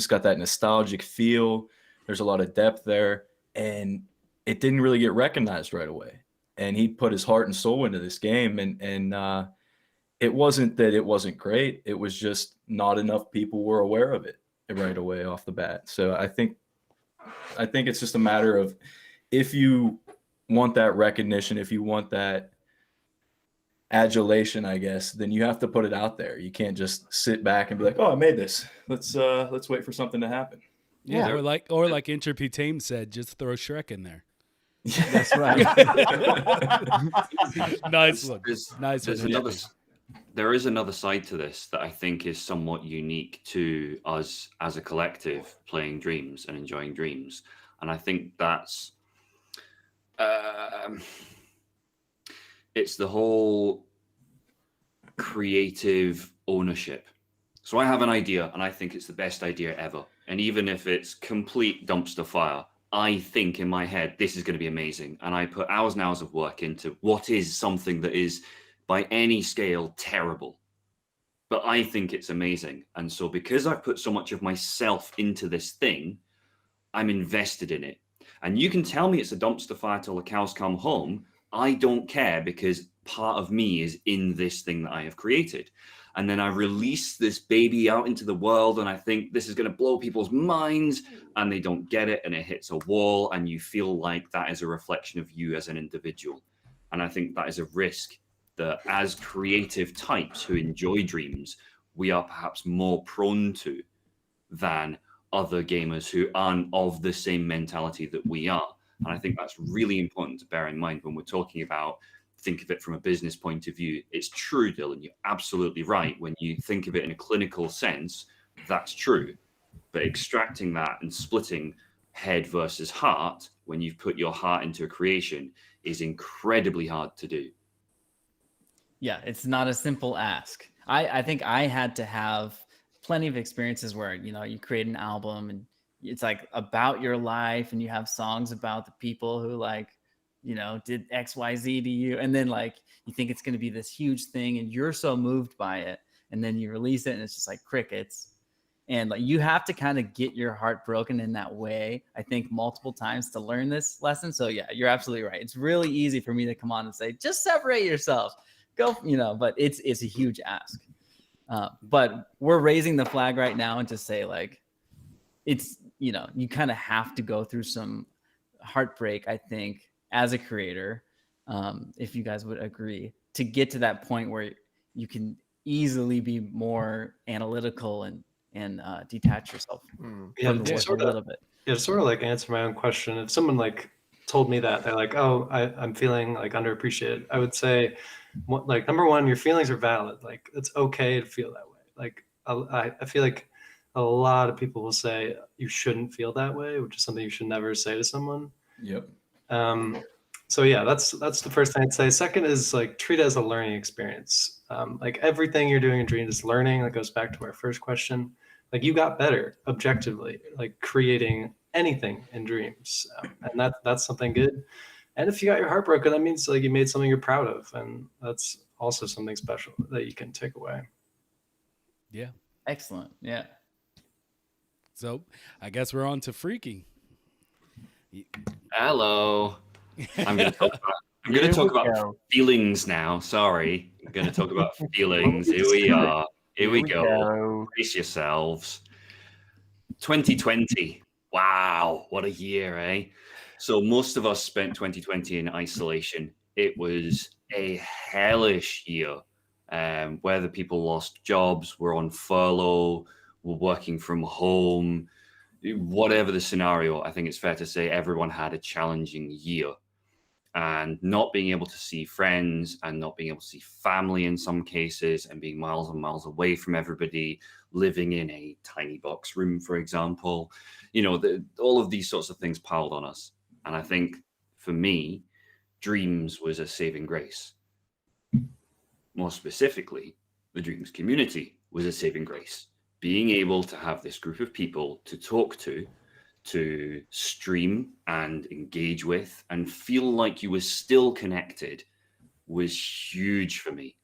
got that nostalgic feel. There's a lot of depth there. And it didn't really get recognized right away. And he put his heart and soul into this game. And it wasn't that it wasn't great. It was just not enough people were aware of it right away off the bat. So I think it's just a matter of, if you want that recognition, if you want that adulation, I guess, then you have to put it out there. You can't just sit back and be like, "Oh, I made this. Let's wait for something to happen." Yeah, or like Entropy Tame said, just throw Shrek in there. That's right. Nice one. Nice one. There is another side to this that I think is somewhat unique to us as a collective playing Dreams and enjoying Dreams. And I think that's it's the whole creative ownership. So I have an idea and I think it's the best idea ever. And even if it's complete dumpster fire, I think in my head, this is going to be amazing. And I put hours and hours of work into what is something that is, by any scale, terrible. But I think it's amazing. And so because I've put so much of myself into this thing, I'm invested in it. And you can tell me it's a dumpster fire till the cows come home. I don't care, because part of me is in this thing that I have created. And then I release this baby out into the world and I think this is going to blow people's minds, and they don't get it and it hits a wall, and you feel like that is a reflection of you as an individual. And I think that is a risk that as creative types who enjoy Dreams, we are perhaps more prone to than other gamers who aren't of the same mentality that we are. And I think that's really important to bear in mind when we're talking about, think of it from a business point of view. It's true, Dylan, you're absolutely right. When you think of it in a clinical sense, that's true. But extracting that and splitting head versus heart, when you've put your heart into a creation, is incredibly hard to do. Yeah, it's not a simple ask. I think I had to have plenty of experiences where, you create an album and it's like about your life, and you have songs about the people who did XYZ to you. And then you think it's going to be this huge thing and you're so moved by it. And then you release it and it's just like crickets. And you have to kind of get your heart broken in that way, I think, multiple times to learn this lesson. So yeah, you're absolutely right. It's really easy for me to come on and say, just separate yourself. Go, but it's a huge ask. But we're raising the flag right now and just say it's, you kind of have to go through some heartbreak, I think, as a creator, if you guys would agree, to get to that point where you can easily be more analytical and detach yourself from the work a little bit. Yeah, sort of answer my own question. If someone told me that they're like, "Oh, I'm feeling underappreciated," I would say, number one, your feelings are valid. It's okay to feel that way. I feel like a lot of people will say you shouldn't feel that way, which is something you should never say to someone. Yep. So yeah, that's the first thing I'd say. Second is treat it as a learning experience. Everything you're doing in Dreams is learning. That goes back to our first question. You got better objectively, creating anything in Dreams, and that's something good. And if you got your heart broken, that means you made something you're proud of, and that's also something special that you can take away. Yeah. Excellent. Yeah. So I guess we're on to Phreaky. Hello. I'm going to talk about feelings now. Sorry. I'm going to talk about feelings. Here we are. Here we go. Brace yourselves. 2020. Wow. What a year, eh? So most of us spent 2020 in isolation. It was a hellish year, whether people lost jobs, were on furlough, were working from home, whatever the scenario. I think it's fair to say everyone had a challenging year. And not being able to see friends and not being able to see family in some cases, and being miles and miles away from everybody, living in a tiny box room, for example, all of these sorts of things piled on us. And I think for me, Dreams was a saving grace. More specifically, the Dreams community was a saving grace. Being able to have this group of people to talk to stream and engage with and feel like you were still connected was huge for me.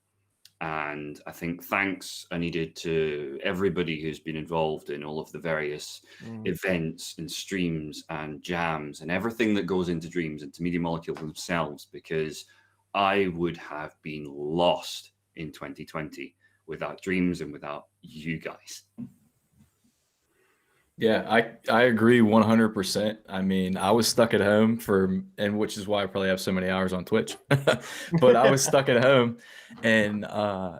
And I think thanks are needed to everybody who's been involved in all of the various events and streams and jams and everything that goes into Dreams and to Media Molecule themselves, because I would have been lost in 2020 without Dreams and without you guys. Yeah, I agree 100%. I mean, I was stuck at home and which is why I probably have so many hours on Twitch. But I was stuck at home, and I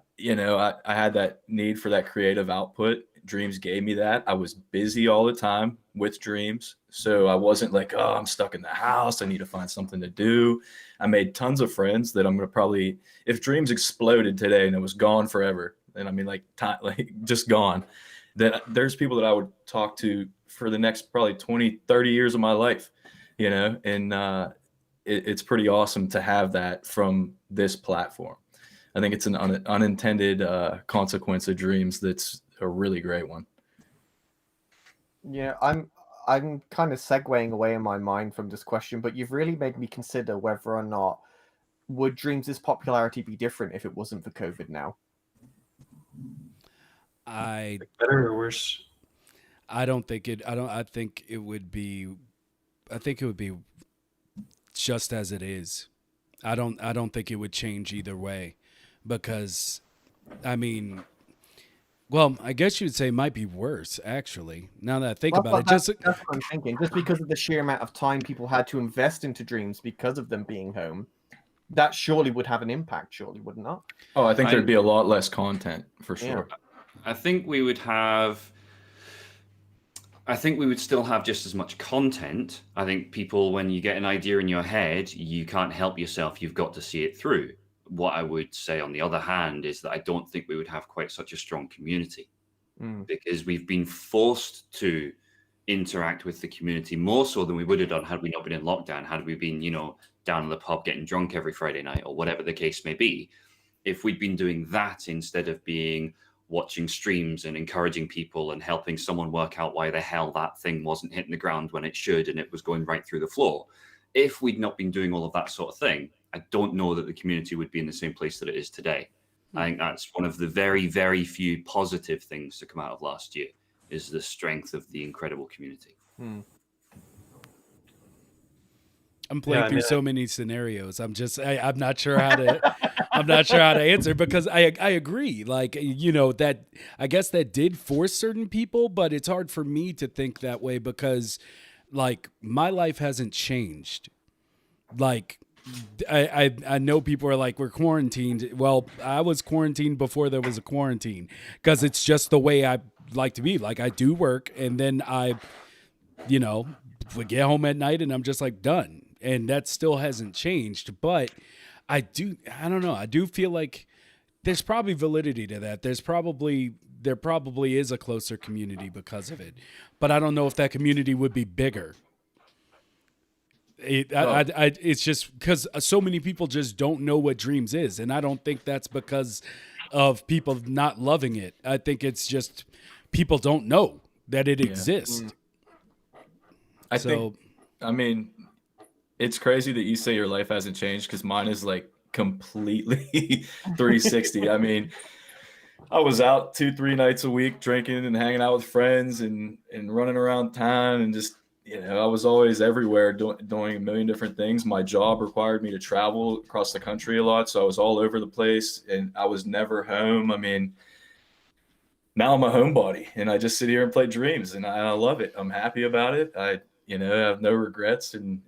had that need for that creative output. Dreams gave me that. I was busy all the time with Dreams, so I wasn't like, oh, I'm stuck in the house, I need to find something to do. I made tons of friends that I'm gonna probably, if Dreams exploded today and it was gone forever, and I mean like just gone, then there's people that I would talk to for the next probably 20, 30 years of my life, and it's pretty awesome to have that from this platform. I think it's an unintended consequence of Dreams that's a really great one. Yeah, I'm kind of segueing away in my mind from this question, but you've really made me consider whether or not would Dreams' popularity be different if it wasn't for COVID now? Better or worse? I think it would be just as it is. I don't think it would change either way, because I mean, well, I guess you'd say it might be worse, actually. Now that I think about it, that's what I'm thinking. Just because of the sheer amount of time people had to invest into Dreams because of them being home, that surely would have an impact, surely, wouldn't it? Oh, I think there'd be a lot less content for sure. Yeah. I think we would still have just as much content. I think people, when you get an idea in your head, you can't help yourself. You've got to see it through. What I would say, on the other hand, is that I don't think we would have quite such a strong community, because we've been forced to interact with the community more so than we would have done had we not been in lockdown, had we been, down in the pub getting drunk every Friday night or whatever the case may be. If we'd been doing that instead of watching streams and encouraging people and helping someone work out why the hell that thing wasn't hitting the ground when it should and it was going right through the floor. If we'd not been doing all of that sort of thing, I don't know that the community would be in the same place that it is today. I think that's one of the very, very few positive things to come out of last year, is the strength of the incredible community. I'm playing through so many scenarios. I'm not sure how to I'm not sure how to answer, because I agree. Like, that I guess that did force certain people, but it's hard for me to think that way because, like, my life hasn't changed. Like, I know people are like, we're quarantined. Well, I was quarantined before there was a quarantine, because it's just the way I like to be. Like, I do work, and then I would get home at night and I'm just like done. And that still hasn't changed. But I don't know. I do feel like there's probably validity to that. There probably is a closer community because of it. But I don't know if that community would be bigger. It's just because so many people just don't know what Dreams is. And I don't think that's because of people not loving it. I think it's just people don't know that it exists. I mean, it's crazy that you say your life hasn't changed, because mine is like completely 360. I mean, I was out 2-3 nights a week drinking and hanging out with friends and running around town, and just, I was always everywhere doing a million different things. My job required me to travel across the country a lot, so I was all over the place and I was never home. I mean, now I'm a homebody and I just sit here and play Dreams, and I love it. I'm happy about it. You know, I have no regrets, and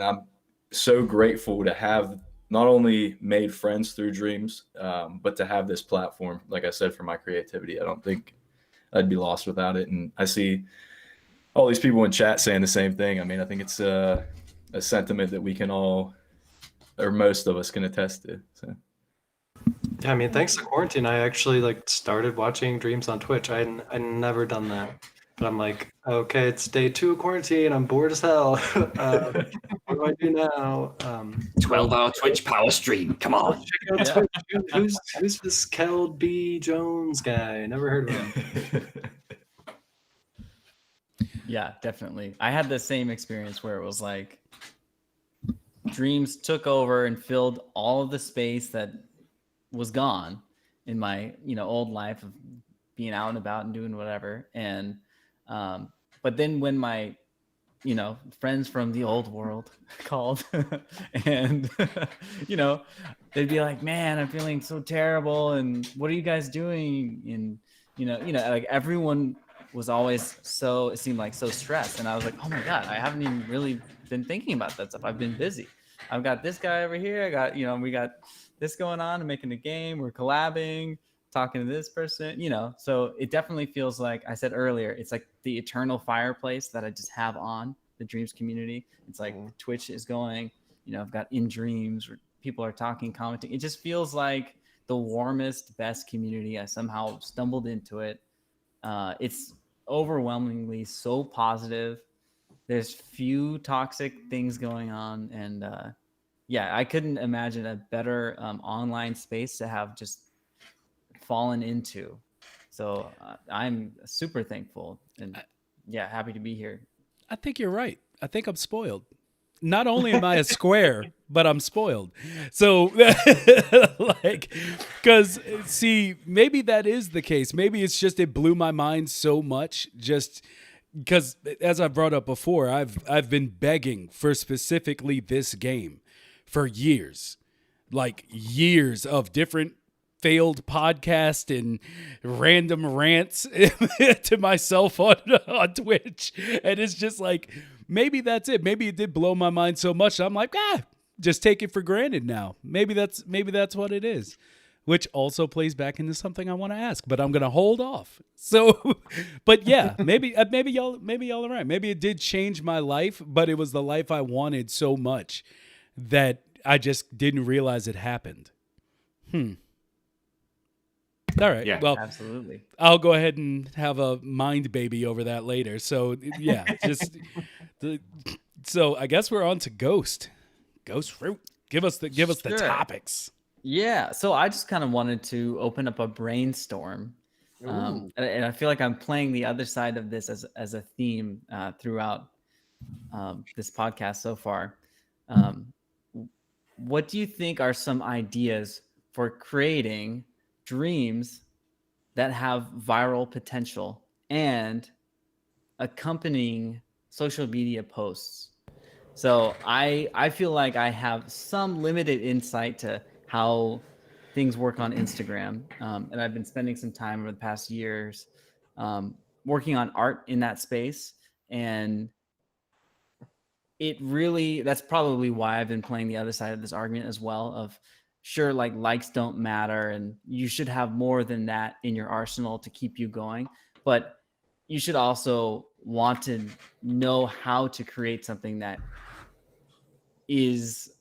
I'm so grateful to have not only made friends through dreams, but to have this platform, like I said, for my creativity. I don't think I'd be lost without it. And I see all these people in chat saying the same thing. I mean, I think it's a sentiment that we can all, or most of us, can attest to. So. Yeah, I mean, thanks to quarantine, I actually like started watching Dreams on Twitch. I never done that, but I'm like, okay, it's day 2 of quarantine. I'm bored as hell. What do I do now? 12-hour Twitch power stream. Come on. Check out Twitch. Who's this Kel B. Jones guy? Never heard of him. Yeah, definitely. I had the same experience where it was like Dreams took over and filled all of the space that was gone in my, old life of being out and about and doing whatever. And but then when my friends from the old world called and they'd be like, man, I'm feeling so terrible, and what are you guys doing? And like everyone was always it seemed like so stressed, and I was like, oh my god, I haven't even really been thinking about that stuff. I've been busy. I've got this guy over here, I got we got this going on, I'm making a game, we're collabing, talking to this person, so it definitely feels like I said earlier, it's like the eternal fireplace that I just have on the Dreams community. It's like Twitch is going, I've got In Dreams where people are talking, commenting. It just feels like the warmest, best community. I somehow stumbled into it. It's overwhelmingly so positive. There's few toxic things going on, and I couldn't imagine a better online space to have just fallen into. So I'm super thankful and happy to be here. I think you're right. I think I'm spoiled. Not only am I a square, but I'm spoiled. So, because see, maybe that is the case. Maybe it's just it blew my mind so much, just because, as I brought up before, I've been begging for specifically this game for years, like years of different failed podcast and random rants to myself on Twitch. And it's just like, maybe that's it. Maybe it did blow my mind so much. I'm like, just take it for granted now. Maybe that's what it is, which also plays back into something I want to ask, but I'm going to hold off. So, but yeah, maybe y'all are right. Maybe it did change my life, but it was the life I wanted so much that I just didn't realize it happened. All right. Yeah. Well, Absolutely. I'll go ahead and have a mind baby over that later. So yeah, so I guess we're on to Ghost Fruit. Give us the Sure. topics. Yeah. So I just kind of wanted to open up a brainstorm. And I feel like I'm playing the other side of this as a theme throughout this podcast so far. What do you think are some ideas for creating dreams that have viral potential and accompanying social media posts? So I feel like I have some limited insight to how things work on Instagram. And I've been spending some time over the past years working on art in that space. And that's probably why I've been playing the other side of this argument as well of, sure, like likes don't matter and you should have more than that in your arsenal to keep you going. But you should also want to know how to create something that is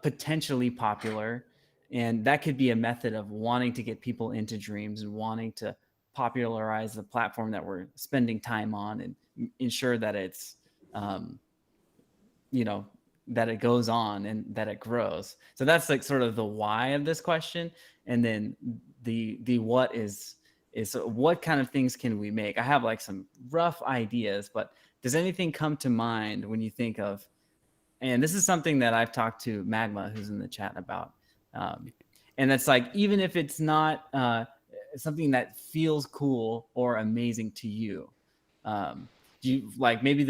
potentially popular. And that could be a method of wanting to get people into dreams and wanting to popularize the platform that we're spending time on and ensure that it's, that it goes on and that it grows. So that's like sort of the why of this question. And then the what is what kind of things can we make? I have like some rough ideas, but does anything come to mind when you think of, and this is something that I've talked to Magma, who's in the chat, about. And it's like, even if it's not something that feels cool or amazing to you, do you like maybe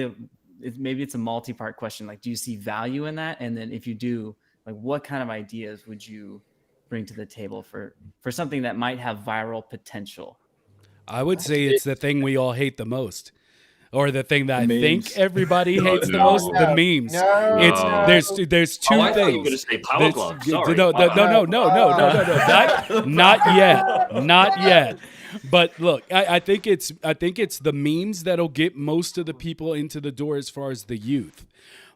it's a multi-part question. Like, do you see value in that? And then if you do, like, what kind of ideas would you bring to the table for something that might have viral potential? I would say it's the thing we all hate the most. or the thing that I think Memes. everybody No, hates the no. most, the memes. No, It's No. there's two I thought you were going to things. say Power There's- Glove. Sorry. No, not yet, not yet. But look, I think it's the memes that'll get most of the people into the door as far as the youth.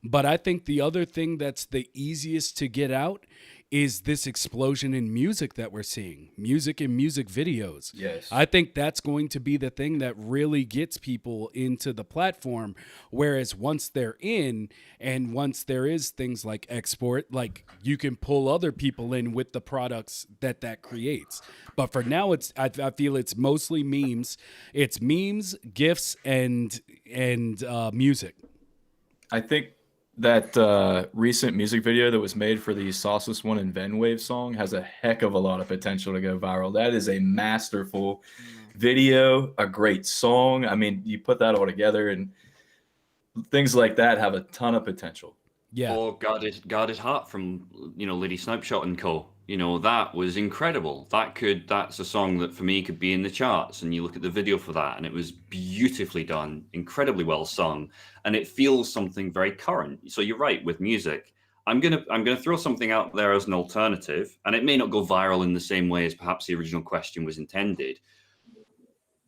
But I think the other thing that's the easiest to get out is this explosion in music that we're seeing. Music and music videos. Yes. I think that's going to be the thing that really gets people into the platform. Whereas once they're in, and once there is things like export, like you can pull other people in with the products that creates. But for now, I feel it's mostly memes. It's memes, GIFs, and music. I think that recent music video that was made for the Sauceless One and Venwave song has a heck of a lot of potential to go viral. That is a masterful video, a great song. I mean, you put that all together, and things like that have a ton of potential. Yeah. Or Guarded Heart from Lady Snipeshot and Co. That was incredible. That's a song that for me could be in the charts. And you look at the video for that, and it was beautifully done, incredibly well sung, and it feels something very current. So you're right with music. I'm gonna throw something out there as an alternative, and it may not go viral in the same way as perhaps the original question was intended.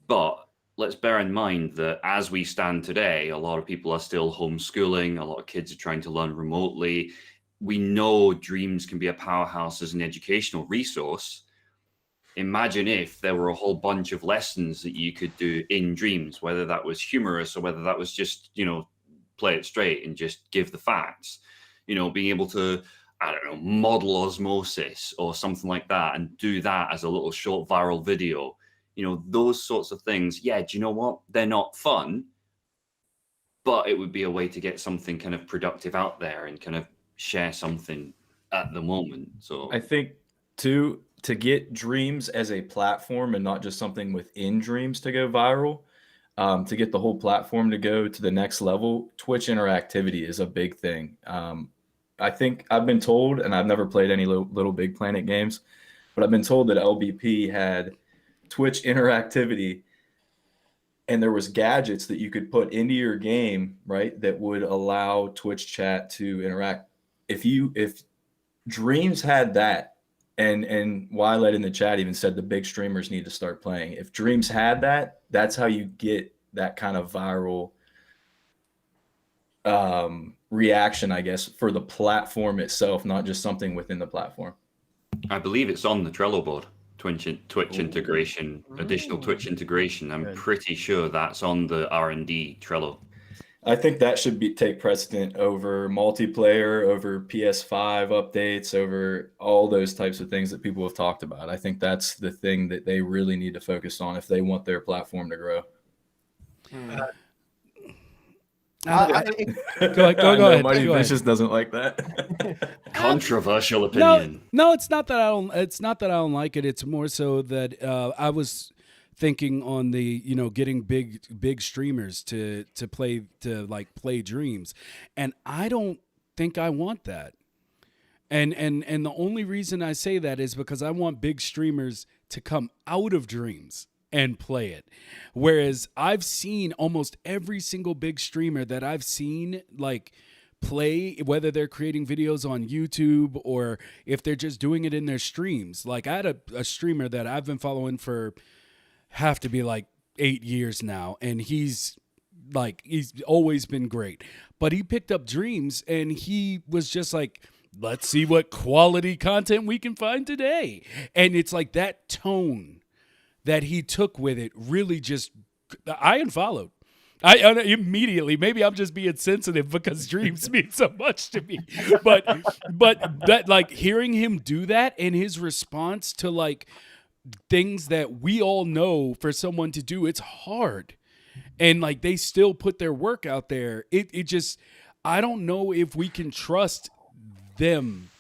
But let's bear in mind that as we stand today, a lot of people are still homeschooling. A lot of kids are trying to learn remotely. We know Dreams can be a powerhouse as an educational resource. Imagine if there were a whole bunch of lessons that you could do in Dreams, whether that was humorous or whether that was just, play it straight and just give the facts. Being able to, I don't know, model osmosis or something like that and do that as a little short viral video. Those sorts of things. Yeah, do you know what? They're not fun, but it would be a way to get something kind of productive out there and kind of share something at the moment. So I think too, to get Dreams as a platform and not just something within Dreams to go viral, to get the whole platform to go to the next level, Twitch interactivity is a big thing. I think I've been told, and I've never played any Little Big Planet games, but I've been told that LBP had Twitch interactivity, and there was gadgets that you could put into your game, right, that would allow Twitch chat to interact. If Dreams had that, and Wylet in the chat even said the big streamers need to start playing. If Dreams had that, that's how you get that kind of viral reaction, I guess, for the platform itself, not just something within the platform. I believe it's on the Trello board. Twitch integration, additional Twitch integration. I'm pretty sure that's on the R&D Trello. I think that should take precedent over multiplayer, over PS5 updates, over all those types of things that people have talked about. I think that's the thing that they really need to focus on if they want their platform to grow. Go ahead. Mighty Go ahead. Vicious doesn't like that. Controversial opinion. No, it's not that I don't. It's not that I don't like it. It's more so that I was thinking on the getting big streamers to play Dreams, and I don't think I want that. And the only reason I say that is because I want big streamers to come out of Dreams and play it. Whereas I've seen almost every single big streamer that I've seen play, whether they're creating videos on YouTube or if they're just doing it in their streams. Like I had a streamer that I've been following for have to be 8 years now, and he's always been great. But he picked up Dreams and he was just let's see what quality content we can find today. And it's that tone that he took with it really just, I unfollowed. I immediately, maybe I'm just being sensitive because Dreams mean so much to me, but that hearing him do that and his response to things that we all know for someone to do, it's hard. And they still put their work out there. It just, I don't know if we can trust them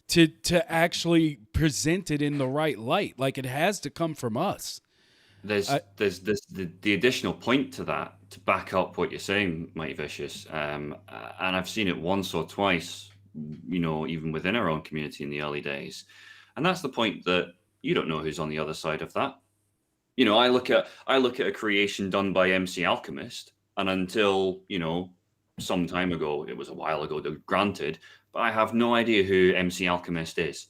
to actually present it in the right light. It has to come from us. There's the additional point to that to back up what you're saying, Mighty Vicious. And I've seen it once or twice, even within our own community in the early days. And that's the point that you don't know who's on the other side of that. I look at a creation done by MC Alchemist, And until, some time ago, it was a while ago, granted, but I have no idea who MC Alchemist is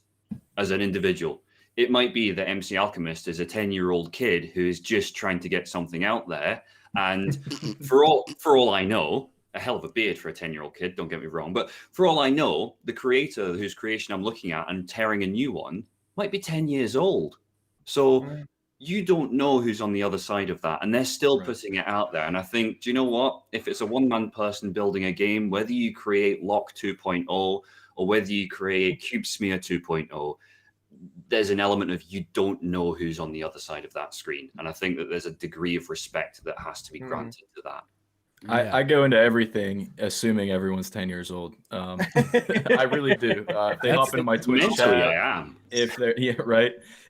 as an individual. It might be that MC Alchemist is a 10-year-old kid who is just trying to get something out there. And for all I know, a hell of a beard for a 10-year-old kid, don't get me wrong. But for all I know, the creator whose creation I'm looking at and tearing a new one might be 10 years old. So you don't know who's on the other side of that. And they're still putting it out there. And I think, do you know what? If it's a one-man person building a game, whether you create Lock 2.0 or whether you create CubeSmear 2.0, there's an element of you don't know who's on the other side of that screen. And I think that there's a degree of respect that has to be granted to that. I go into everything assuming everyone's 10 years old. I really do. If they hop into my Twitch mentally, chat, I am. If they're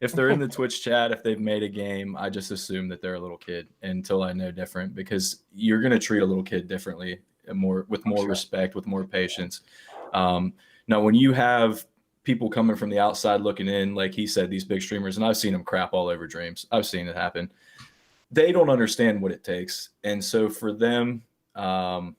if they're in the Twitch chat, if they've made a game, I just assume that they're a little kid until I know different, because you're going to treat a little kid differently and with more respect, with more patience. Now, when you have people coming from the outside looking in, like he said, these big streamers, and I've seen them crap all over Dreams. I've seen it happen. They don't understand what it takes. And so for them, I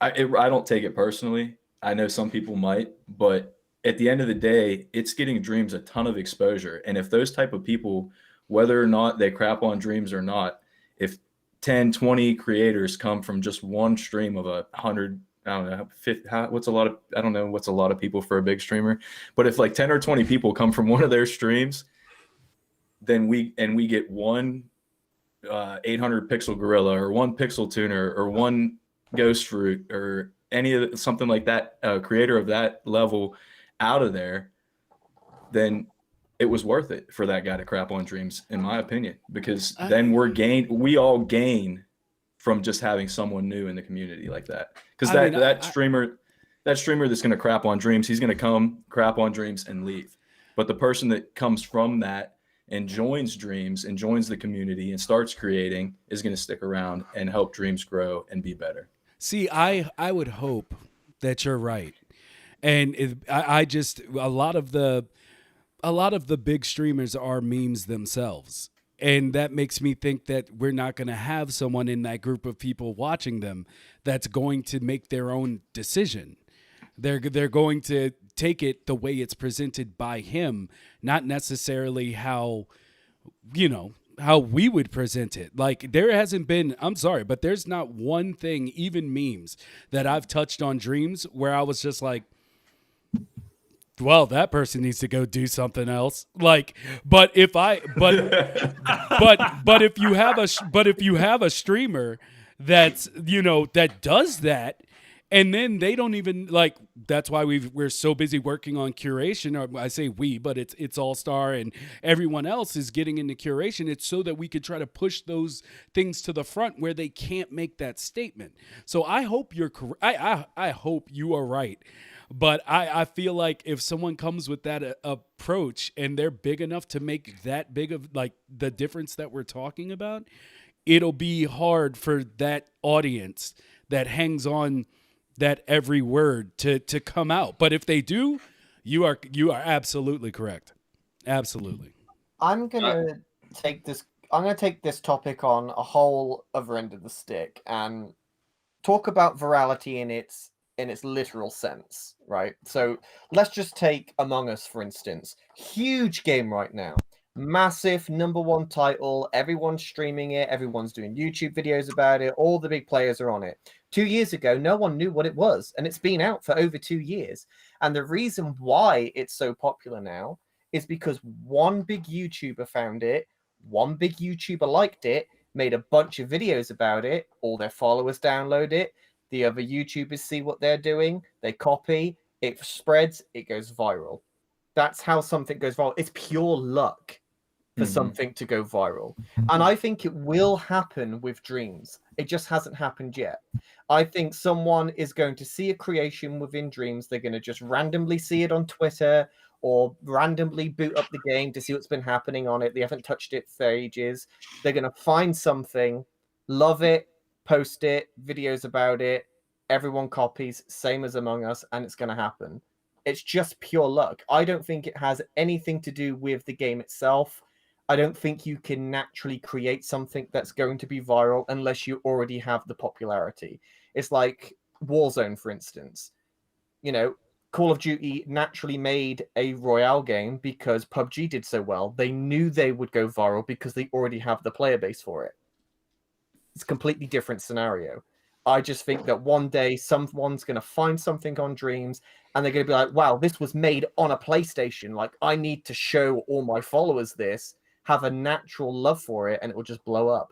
don't take it personally. I know some people might, but at the end of the day, it's getting Dreams a ton of exposure. And if those type of people, whether or not they crap on Dreams or not, if 10, 20 creators come from just one stream of 100, I don't know, 50, what's a lot of, I don't know what's a lot of people for a big streamer, but if like 10 or 20 people come from one of their streams, then we get one 800 pixel gorilla or one pixel tuner or one ghost fruit or something like that, creator of that level out of there, then it was worth it for that guy to crap on Dreams, in my opinion, because then we all gain from just having someone new in the community like that. Because that streamer that's going to crap on Dreams, he's going to come crap on Dreams and leave. But the person that comes from that and joins Dreams and joins the community and starts creating is going to stick around and help Dreams grow and be better. See, I would hope that you're right. And I just, a lot of the big streamers are memes themselves. And that makes me think that we're not going to have someone in that group of people watching them that's going to make their own decision. They're going to take it the way it's presented by him, not necessarily how we would present it. Like, there hasn't been, I'm sorry, but there's not one thing, even memes, that I've touched on Dreams where I was just like, well, that person needs to go do something else. Like, but if you have a streamer that's, that does that, and then they don't even, like, that's why we're so busy working on curation. Or I say we, but it's All Star and everyone else is getting into curation. It's so that we could try to push those things to the front where they can't make that statement. So I hope I hope you are right. But I feel like if someone comes with that approach and they're big enough to make that big of, like, the difference that we're talking about, it'll be hard for that audience that hangs on that every word to come out. But if they do, you are absolutely correct. Absolutely. I'm gonna take this topic on a whole other end of the stick and talk about virality in its literal sense, right? So let's just take Among Us, for instance. Huge game right now. Massive #1 title. Everyone's streaming it. Everyone's doing YouTube videos about it. All the big players are on it. 2 years ago, no one knew what it was, and it's been out for over 2 years. And the reason why it's so popular now is because one big YouTuber found it, one big YouTuber liked it, made a bunch of videos about it, all their followers download it, the other YouTubers see what they're doing, they copy, it spreads, it goes viral. That's how something goes viral. It's pure luck for something to go viral. And I think it will happen with Dreams. It just hasn't happened yet. I think someone is going to see a creation within Dreams. They're going to just randomly see it on Twitter or randomly boot up the game to see what's been happening on it. They haven't touched it for ages. They're going to find something, love it, post it, videos about it, everyone copies, same as Among Us, and it's going to happen. It's just pure luck. I don't think it has anything to do with the game itself. I don't think you can naturally create something that's going to be viral unless you already have the popularity. It's like Warzone, for instance. You know, Call of Duty naturally made a Royale game because PUBG did so well. They knew they would go viral because they already have the player base for it. It's a completely different scenario. I just think that one day someone's going to find something on Dreams and they're going to be like, wow, this was made on a PlayStation. Like, I need to show all my followers this, have a natural love for it, and it will just blow up.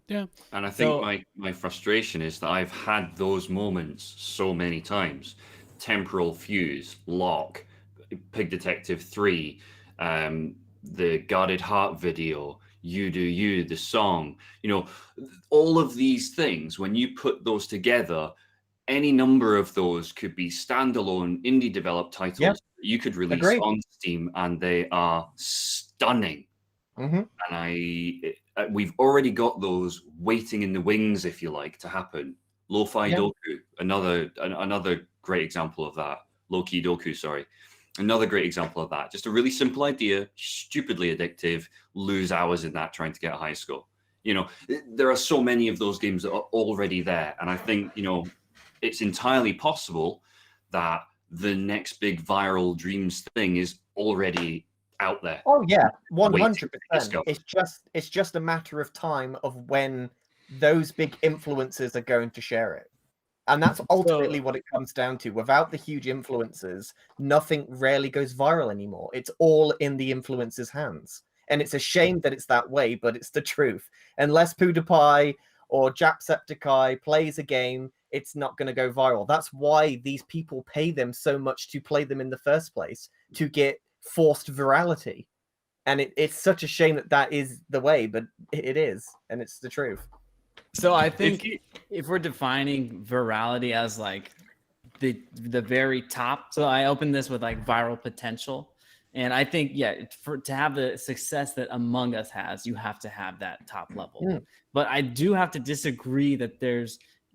Yeah. And I think my frustration is that I've had those moments so many times. Temporal Fuse, Lock, Pig Detective 3, the Guarded Heart video, You Do You, the song, you know, all of these things, when you put those together, any number of those could be standalone indie developed titles that you could release on Steam, and they are stunning. And we've already got those waiting in the wings, if you like, to happen. Lo-Fi Doku, another great example of that. Low-Key Doku, sorry. Another great example of that. Just a really simple idea, stupidly addictive, lose hours in that trying to get a high score. You know, there are so many of those games that are already there. And I think, you know, it's entirely possible that the next big viral Dreams thing is already out there. Oh yeah, 100%. It's just a matter of time of when those big influencers are going to share it. And that's ultimately what it comes down to. Without the huge influencers, nothing rarely goes viral anymore. It's all in the influencers' hands. And it's a shame that it's that way, but it's the truth. Unless PewDiePie or Jacksepticeye plays a game, it's not going to go viral. That's why these people pay them so much to play them in the first place, to get forced virality. And it's such a shame that is the way, but it is. And it's the truth. So I think if we're defining virality as like the very top, so I opened this with like viral potential, and I think to have the success that Among Us has, you have to have that top level. But I do have to disagree that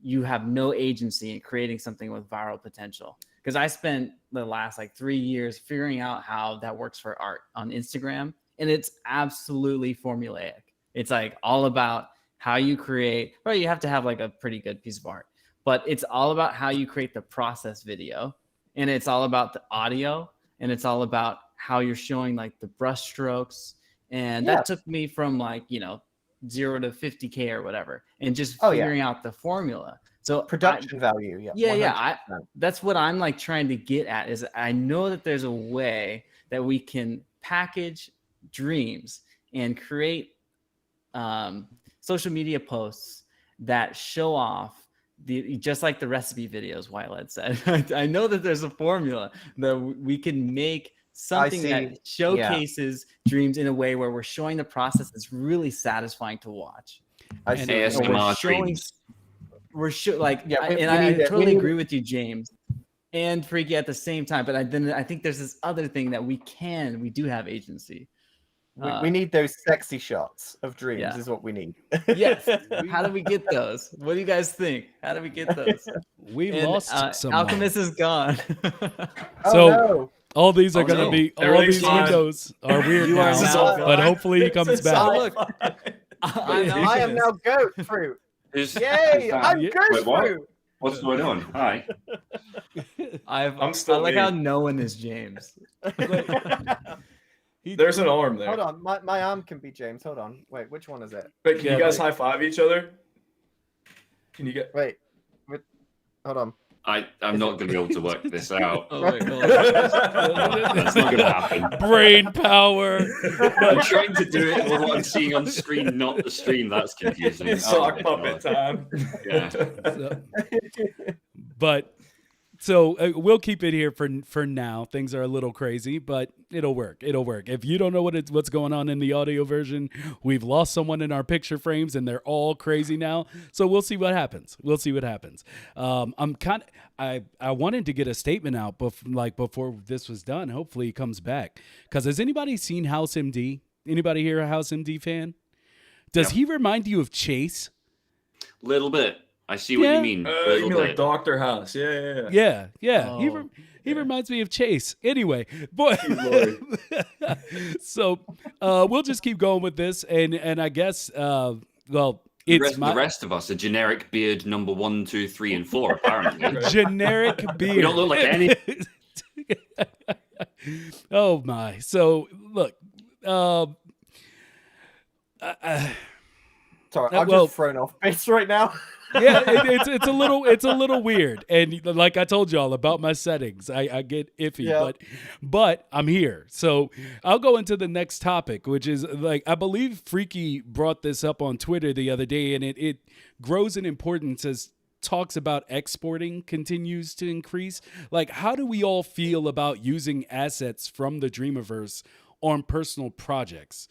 you have no agency in creating something with viral potential, because I spent the last like 3 years figuring out how that works for art on Instagram, and it's absolutely formulaic. It's like all about how you create, or you have to have like a pretty good piece of art, but it's all about how you create the process video, and it's all about the audio, and it's all about how you're showing like the brush strokes. And that took me from like, you know, 0 to 50K or whatever, and just figuring out the formula. So production value. That's what I'm like trying to get at, is I know that there's a way that we can package Dreams and create social media posts that show off just like the recipe videos Wyled said. I know that there's a formula that we can make something that showcases Dreams in a way where we're showing the process that's really satisfying to watch. I totally agree with you, James and Phreaky at the same time, but I think there's this other thing that we do have agency. We need those sexy shots of Dreams is what we need. Yes. How do we get those? What do you guys think? How do we get those? We lost some. Alchemist is gone. So all these are going to be, all these windows are weird now, but hopefully he comes back. Look, I am now goat fruit. Yay, I'm goat fruit. What's going on? Hi. I'm still I like how no one is James. There's an arm there. Hold on, my arm can be James. Hold on. Wait, which one is it? Wait, can you guys high five each other? Can you get? Wait. Hold on. I'm not going to be able to work this out. Oh, wait, That's not going to happen. Brain power. I'm trying to do it with what I'm seeing on screen, not the stream. That's confusing. It's sock puppet time. Yeah. So we'll keep it here for now. Things are a little crazy, but it'll work. It'll work. If you don't know what's going on in the audio version, we've lost someone in our picture frames, and they're all crazy now. So we'll see what happens. I wanted to get a statement out before this was done. Hopefully he comes back. Because has anybody seen House MD? Anybody here a House MD fan? Does he remind you of Chase? Little bit. I see what you mean. You mean like Dr. House? Yeah. Yeah. Oh. He reminds me of Chase. Anyway, boy. Lord. So we'll just keep going with this, and I guess well, The rest of us are generic beard number 1, 2, 3, and 4. Apparently, generic beard. we don't look like any. Oh my! So look, Sorry, I'm just thrown off base right now. yeah, it's a little weird, and like I told y'all about my settings, I get iffy, but I'm here. So I'll go into the next topic, which is like I believe Phreaky brought this up on Twitter the other day, and it grows in importance as talks about exporting continues to increase. Like, how do we all feel about using assets from the Dreamiverse on personal projects?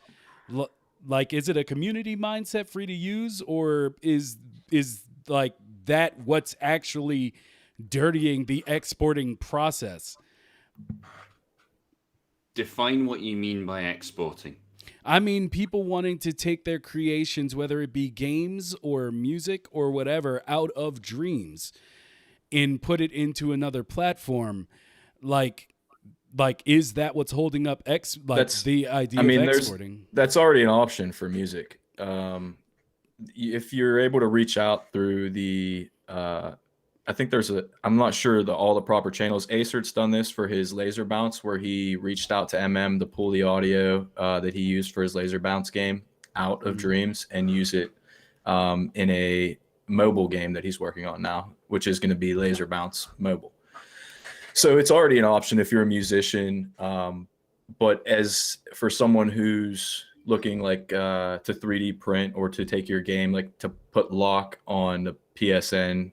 Like, is it a community mindset free to use, or is like that what's actually dirtying the exporting process? Define what you mean by exporting. I mean, people wanting to take their creations, whether it be games or music or whatever, out of Dreams and put it into another platform. Like, is that what's holding up the idea of exporting? That's already an option for music. If you're able to reach out through the, I think I'm not sure all the proper channels. Acert's done this for his Laser Bounce, where he reached out to MM to pull the audio that he used for his Laser Bounce game out of Dreams and use it in a mobile game that he's working on now, which is going to be Laser Bounce mobile. So it's already an option if you're a musician. But as for someone who's looking like to 3D print or to take your game, like to put lock on the PSN,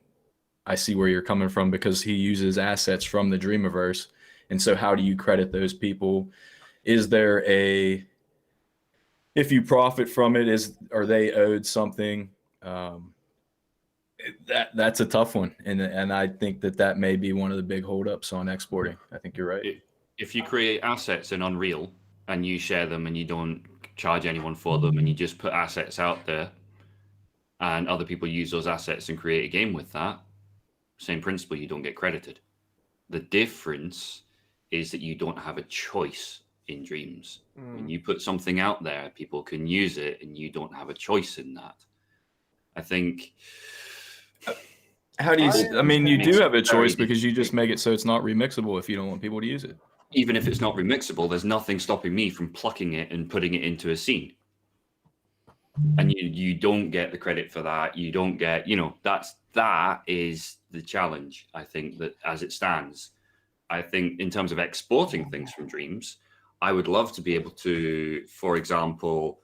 I see where you're coming from, because he uses assets from the Dreamiverse. And so how do you credit those people? Is there if you profit from it, are they owed something? That's a tough one. And I think that may be one of the big holdups on exporting. I think you're right. If you create assets in Unreal and you share them and you don't charge anyone for them and you just put assets out there and other people use those assets and create a game with that, same principle, you don't get credited. The difference is that you don't have a choice in Dreams. When you put something out there, people can use it and you don't have a choice in that. I think... How do you... I mean, you do have a choice because you just make it so it's not remixable if you don't want people to use it. Even if it's not remixable, there's nothing stopping me from plucking it and putting it into a scene. And you don't get the credit for that. You don't get, that is the challenge, I think, that as it stands. I think in terms of exporting things from Dreams, I would love to be able to, for example,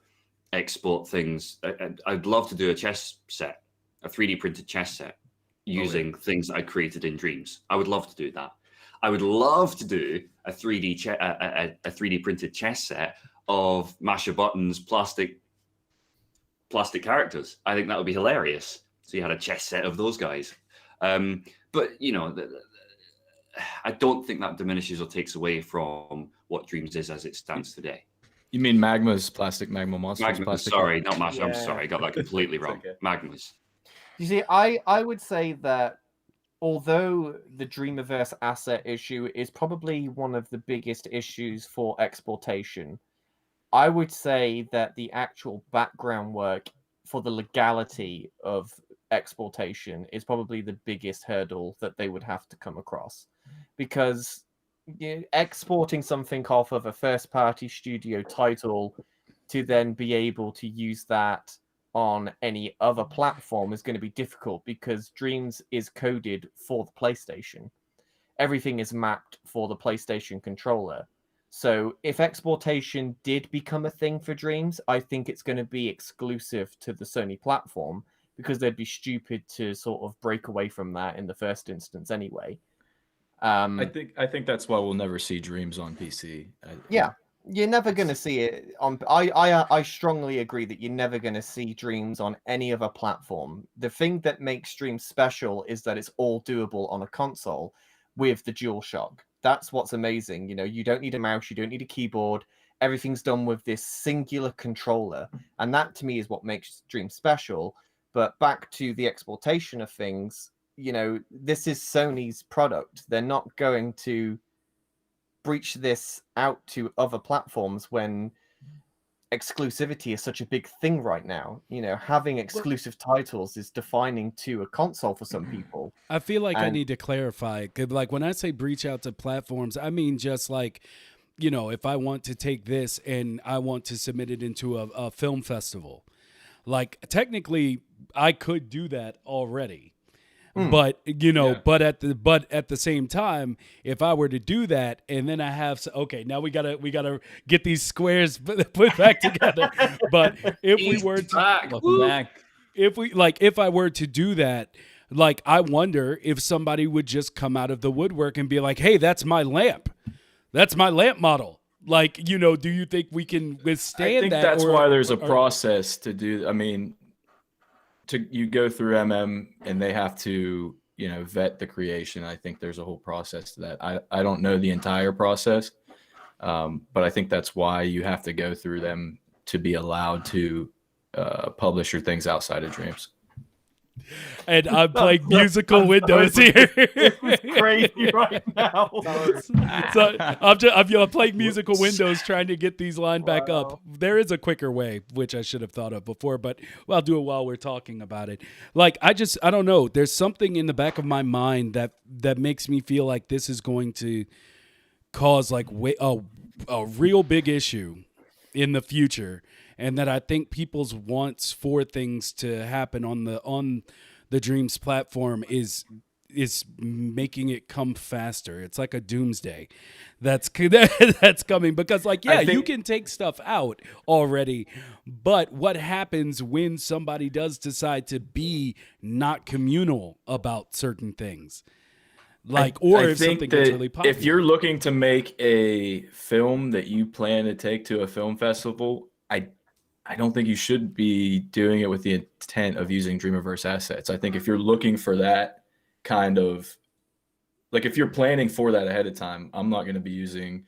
export things. I'd love to do a chess set, a 3D printed chess set using things I created in Dreams. I would love to do that. I would love to do a 3D printed chess set of Masha Button's plastic characters. I think that would be hilarious. So you had a chess set of those guys. But, I don't think that diminishes or takes away from what Dreams is as it stands today. You mean Magma's plastic Magma Monsters? Sorry, not Masha. Yeah. I'm sorry. I got that completely wrong. Okay. Magma's. You see, I would say that although the Dreamiverse asset issue is probably one of the biggest issues for exportation, I would say that the actual background work for the legality of exportation is probably the biggest hurdle that they would have to come across. Because exporting something off of a first-party studio title to then be able to use that on any other platform is going to be difficult, because Dreams is coded for the PlayStation. Everything is mapped for the PlayStation controller. So if exportation did become a thing for Dreams, I think it's going to be exclusive to the Sony platform, because they'd be stupid to sort of break away from that in the first instance anyway. I think that's why we'll never see Dreams on PC. Yeah. You're never going to see it on... I strongly agree that you're never going to see Dreams on any other platform. The thing that makes Dreams special is that it's all doable on a console with the DualShock. That's what's amazing. You don't need a mouse, you don't need a keyboard. Everything's done with this singular controller. And that, to me, is what makes Dreams special. But back to the exportation of things, this is Sony's product. They're not going to breach this out to other platforms when exclusivity is such a big thing right now. Having exclusive titles is defining to a console for some people. I feel like I need to clarify, 'cause like when I say breach out to platforms, I mean just like, if I want to take this and I want to submit it into a film festival, like technically I could do that already. But but at the same time, if I were to do that and then I have now we gotta get these squares put back together. But if we were to if I were to do that, like I wonder if somebody would just come out of the woodwork and be like, "Hey, that's my lamp model." Like, do you think we can withstand that? I think that's why there's a process to do. I mean, you go through and they have to, vet the creation. I think there's a whole process to that. I don't know the entire process, but I think that's why you have to go through them to be allowed to publish your things outside of Dreams. And I'm playing musical windows here. It's crazy right now. So I'm playing musical windows trying to get these lined back up. There is a quicker way, which I should have thought of before, but I'll do it while we're talking about it. Like I don't know. There's something in the back of my mind that makes me feel like this is going to cause like a real big issue in the future. And that I think people's wants for things to happen on the Dreams platform is making it come faster. It's like a doomsday that's coming because, like, you can take stuff out already, but what happens when somebody does decide to be not communal about certain things? Like, if something gets really popular. If you're looking to make a film that you plan to take to a film festival, I don't think you should be doing it with the intent of using Dreamiverse assets. I think if you're looking for that kind of, like if you're planning for that ahead of time, I'm not going to be using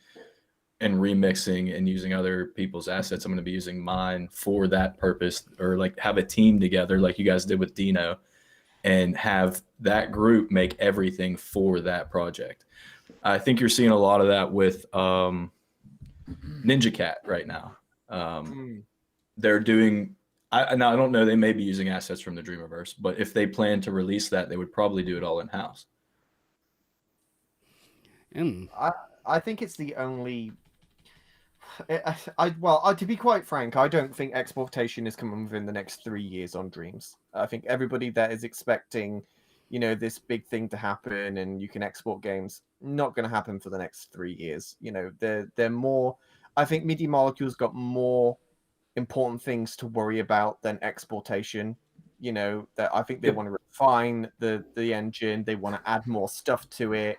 and remixing and using other people's assets. I'm going to be using mine for that purpose, or like have a team together like you guys did with Dino and have that group make everything for that project. I think you're seeing a lot of that with Ninja Cat right now. They're doing, I don't know, they may be using assets from the Dreamiverse, but if they plan to release that, they would probably do it all in-house. I think it's the only... to be quite frank, I don't think exportation is coming within the next 3 years on Dreams. I think everybody that is expecting, this big thing to happen and you can export games, not going to happen for the next 3 years. They're more... I think Media Molecule's got more important things to worry about than exportation. That I think they want to refine the engine, they want to add more stuff to it.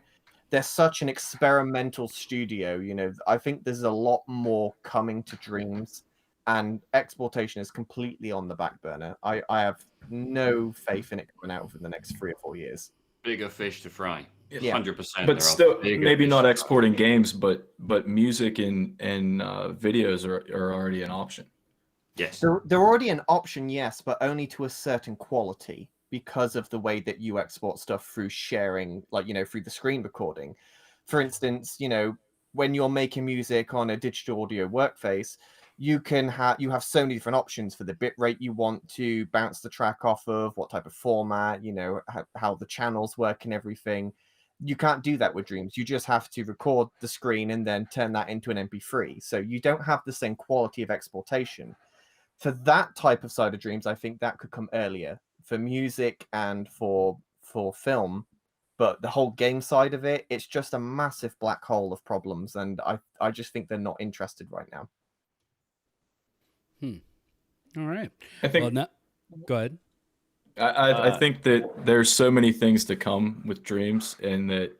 They're such an experimental studio. I think there's a lot more coming to Dreams, and exportation is completely on the back burner. I have no faith in it coming out within the next 3 or 4 years. Bigger fish to fry. Yeah. 100%. But still, maybe not exporting games, but music and videos are already an option. Yes. They're already an option, yes, but only to a certain quality because of the way that you export stuff through sharing, like, through the screen recording. For instance, when you're making music on a digital audio workface, you have so many different options for the bit rate you want to bounce the track off of, what type of format, how the channels work and everything. You can't do that with Dreams. You just have to record the screen and then turn that into an MP3. So you don't have the same quality of exportation. For that type of side of Dreams, I think that could come earlier for music and for film. But the whole game side of it, it's just a massive black hole of problems. And I just think they're not interested right now. All right. I think. Go ahead. I think that there's so many things to come with Dreams, and that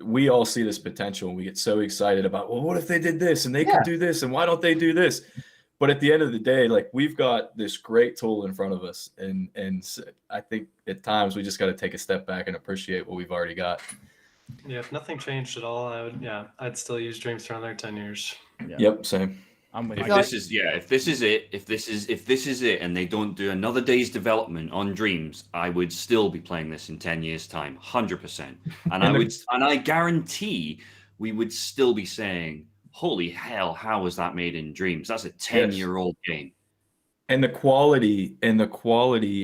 we all see this potential, and we get so excited about, well, what if they did this and they could do this, and why don't they do this? But at the end of the day, like, we've got this great tool in front of us, and I think at times we just got to take a step back and appreciate what we've already got. Yeah, if nothing changed at all, I'd still use Dreams for another 10 years. Yeah. Yep, same. I'm with If you. this is if this is it, and they don't do another day's development on Dreams, I would still be playing this in 10 years' time, 100%. And I guarantee we would still be saying, "Holy hell, how was that made in Dreams? That's a 10-year-old game." And the quality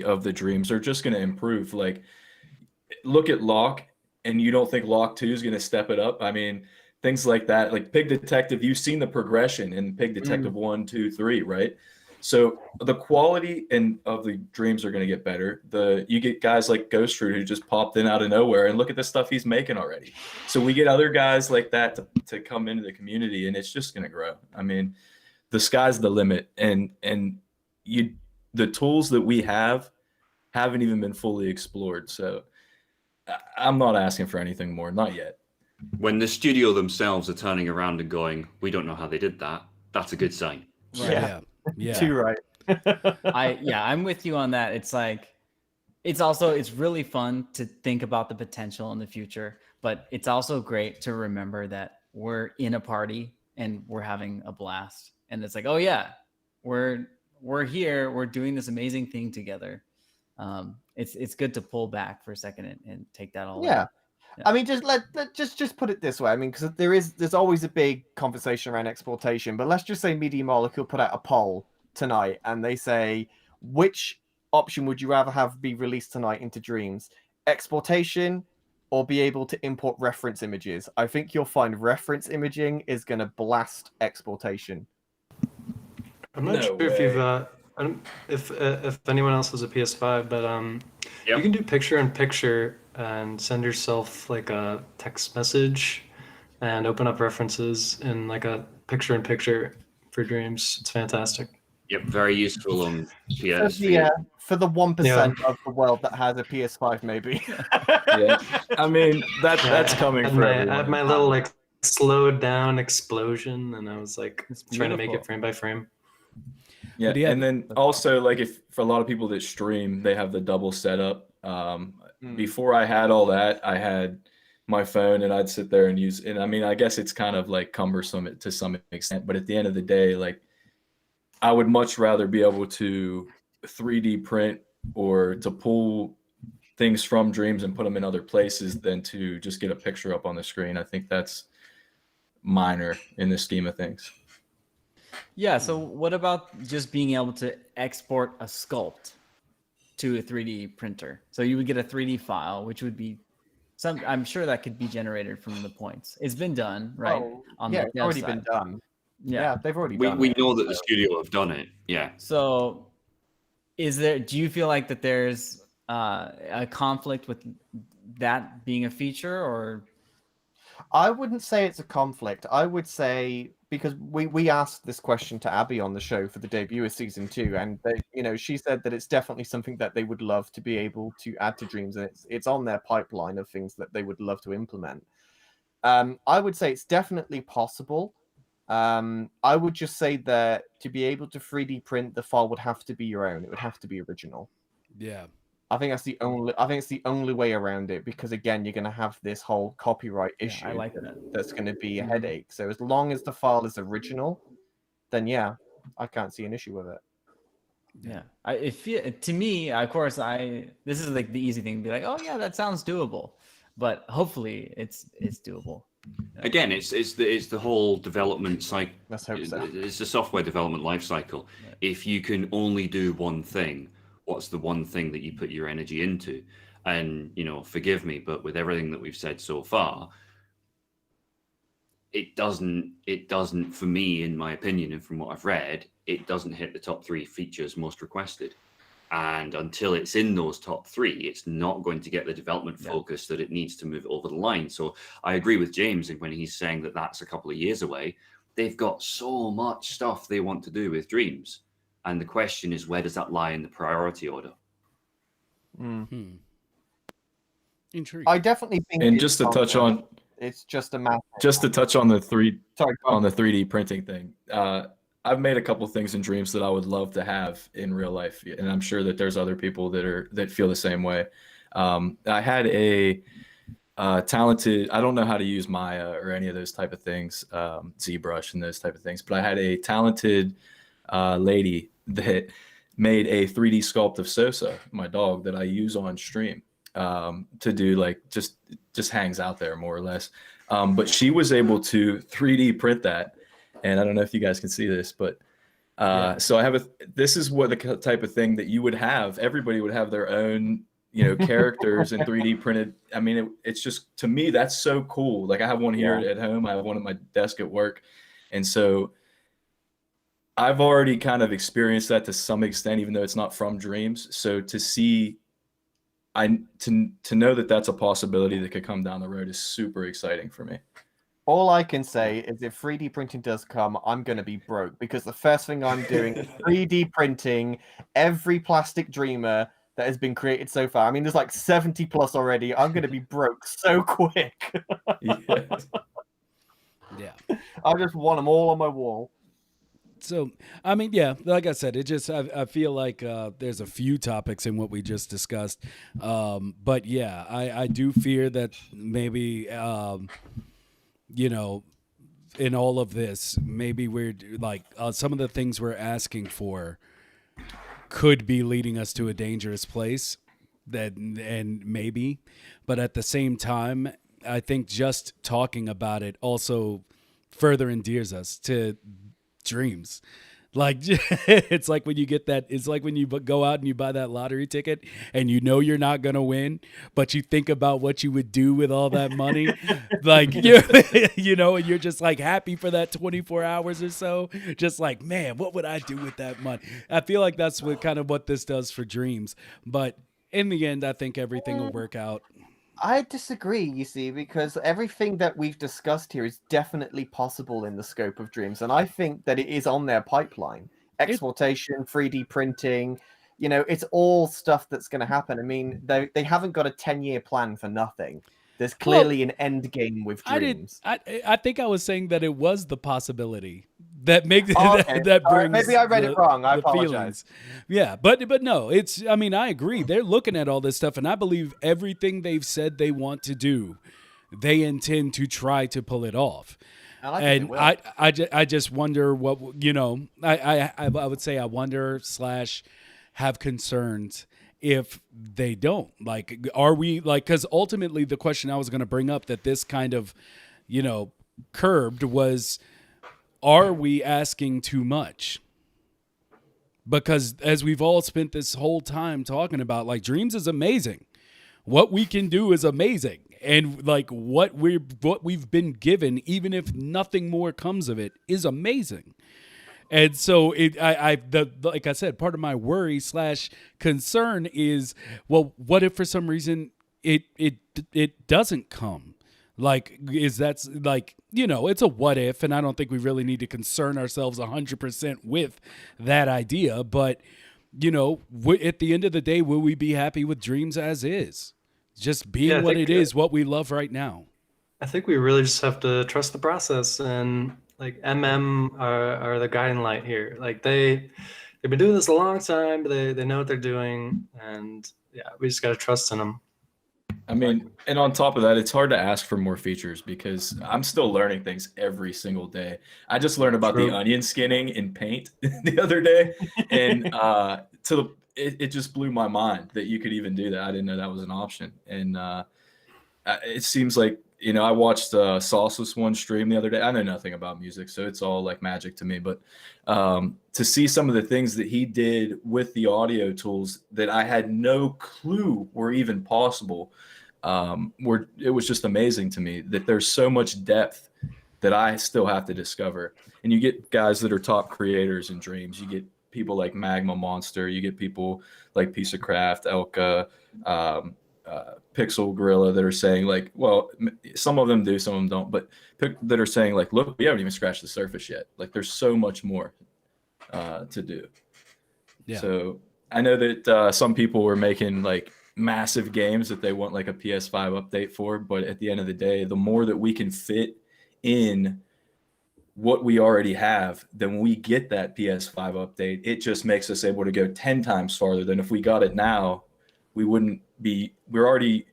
of the Dreams are just going to improve. Like, look at Locke, and you don't think Locke 2 is going to step it up? I mean, things like that. Like Pig Detective, you've seen the progression in Pig Detective 1, 2, 3, right? So the quality of the Dreams are going to get better. You get guys like Ghost Fruit who just popped in out of nowhere, and look at the stuff he's making already. So we get other guys like that to come into the community, and it's just going to grow. I mean, the sky's the limit, and the tools that we haven't even been fully explored. So I'm not asking for anything more, not yet. When the studio themselves are turning around and going, "We don't know how they did that," that's a good sign. Right. Yeah. Too right. I'm with you on that. It's like, it's really fun to think about the potential in the future, but it's also great to remember that we're in a party and we're having a blast. And it's like, oh yeah, we're here, we're doing this amazing thing together. It's good to pull back for a second and take that all in. Yeah. I mean, just put it this way. I mean, because there's always a big conversation around exportation, but let's just say Media Molecule put out a poll tonight, and they say, which option would you rather have be released tonight into Dreams? Exportation or be able to import reference images? I think you'll find reference imaging is going to blast exportation. I'm not sure if you've if anyone else has a PS5, but you can do picture-in-picture and send yourself like a text message and open up references in like a picture-in-picture for Dreams. It's fantastic. Yep, very useful on PS. For the 1% of the world that has a PS5, maybe. Yeah, I mean that's coming for everyone. I had my little like slowed down explosion, and I was like trying to make it frame by frame. Yeah, and then also like if for a lot of people that stream, they have the double setup. Before I had all that, I had my phone and I'd sit there and use. And I mean, I guess it's kind of like cumbersome to some extent, but at the end of the day, like I would much rather be able to 3D print or to pull things from Dreams and put them in other places than to just get a picture up on the screen. I think that's minor in the scheme of things. Yeah, so what about just being able to export a sculpt to a 3D printer? So you would get a 3D file, which would be I'm sure that could be generated from the points. It's been done, right? It's already been done. Yeah, they've already done it. We know that the studio have done it. Yeah. So do you feel like that there's a conflict with that being a feature, or? I wouldn't say it's a conflict. I would say, because we asked this question to Abby on the show for the debut of season 2, and she said that it's definitely something that they would love to be able to add to Dreams, and it's on their pipeline of things that they would love to implement. I would say it's definitely possible. I would just say that to be able to 3D print the file would have to be your own. It would have to be original. Yeah. I think it's the only way around it, because again, you're going to have this whole copyright issue. I like that. That's going to be a headache. So as long as the file is original, then yeah, I can't see an issue with it. Yeah, to me, of course, this is like the easy thing to be like, oh yeah, that sounds doable, but hopefully it's doable. Again, it's the whole development cycle. Let's hope so. It's the software development life cycle. Right. If you can only do one thing, what's the one thing that you put your energy into? And forgive me, but with everything that we've said so far, it doesn't for me, in my opinion, and from what I've read, it doesn't hit the top 3 features most requested. And until it's in those top 3, it's not going to get the development focus that it needs to move it over the line. So I agree with James when he's saying that that's a couple of years away. They've got so much stuff they want to do with Dreams. And the question is, where does that lie in the priority order? Intriguing. I definitely think. And just to touch on, it's just a matter. Just to touch on the 3D Sorry, printing thing. I've made a couple things in Dreams that I would love to have in real life, and I'm sure that there's other people that feel the same way. I had talented. I don't know how to use Maya or any of those type of things, ZBrush and those type of things. But I had a talented lady that made a 3D sculpt of Sosa, my dog, that I use on stream to do like just hangs out there more or less. But she was able to 3D print that, and I don't know if you guys can see this, but so I have this is what the type of thing that you would have. Everybody would have their own, characters and 3D printed. I mean, it's just, to me, that's so cool. Like I have one here at home. I have one at my desk at work. And so I've already kind of experienced that to some extent, even though it's not from Dreams. So to see, to know that that's a possibility that could come down the road is super exciting for me. All I can say is if 3D printing does come, I'm going to be broke, because the first thing I'm doing is 3D printing every plastic dreamer that has been created so far. I mean, there's like 70 plus already. I'm going to be broke so quick. Yes. Yeah. I just want them all on my wall. So, I mean, yeah, like I said, I feel like there's a few topics in what we just discussed. But yeah, I do fear that maybe, in all of this, maybe we're like some of the things we're asking for could be leading us to a dangerous place, and maybe, but at the same time, I think just talking about it also further endears us to Dreams. Like it's like when you get that, it's like when you go out and you buy that lottery ticket and you're not gonna win, but you think about what you would do with all that money, like and you're just like happy for that 24 hours or so, just like, man, what would I do with that money? I feel like that's what this does for Dreams, but in the end, I think everything will work out. I disagree, you see, because everything that we've discussed here is definitely possible in the scope of Dreams, and I think that it is on their pipeline. Exportation, 3D printing, it's all stuff that's going to happen. I mean, they haven't got a 10-year plan for nothing. There's clearly an end game with Dreams. I think I was saying that it was the possibility that makes okay. that brings. Maybe I read it wrong. I apologize. Feelings. Yeah, but no, it's. I mean, I agree. They're looking at all this stuff, and I believe everything they've said they want to do, they intend to try to pull it off. And I just wonder what I would say I wonder / have concerns if they don't. Like, are we like, because ultimately the question I was going to bring up that this kind of curbed was, are we asking too much? Because as we've all spent this whole time talking about, like, Dreams is amazing. What we can do is amazing. And like what we've been given, even if nothing more comes of it, is amazing. And so like I said, part of my worry / concern is, well, what if for some reason it doesn't come? Like, it's a what if, and I don't think we really need to concern ourselves 100% with that idea. But, at the end of the day, will we be happy with Dreams as is? Just being what it is, what we love right now. I think we really just have to trust the process, and like are the guiding light here. Like they've been doing this a long time, but they know what they're doing, and yeah, we just got to trust in them. I mean, and on top of that, it's hard to ask for more features because I'm still learning things every single day. I just learned about the onion skinning in Paint the other day, and it just blew my mind that you could even do that. I didn't know that was an option. And it seems like, I watched Salsa's one stream the other day. I know nothing about music, so it's all like magic to me. But to see some of the things that he did with the audio tools that I had no clue were even possible, it was just amazing to me that there's so much depth that I still have to discover. And you get guys that are top creators in Dreams. You get people like Magma Monster. You get people like Piece of Craft, Elka, Pixel Gorilla that are saying like, well, some of them do, some of them don't, but that are saying like, look, we haven't even scratched the surface yet. Like, there's so much more to do. Yeah. So I know that some people were making like massive games that they want like a PS5 update for, but at the end of the day, the more that we can fit in what we already have, then when we get that PS5 update, it just makes us able to go 10 times farther than if we got it now. We're already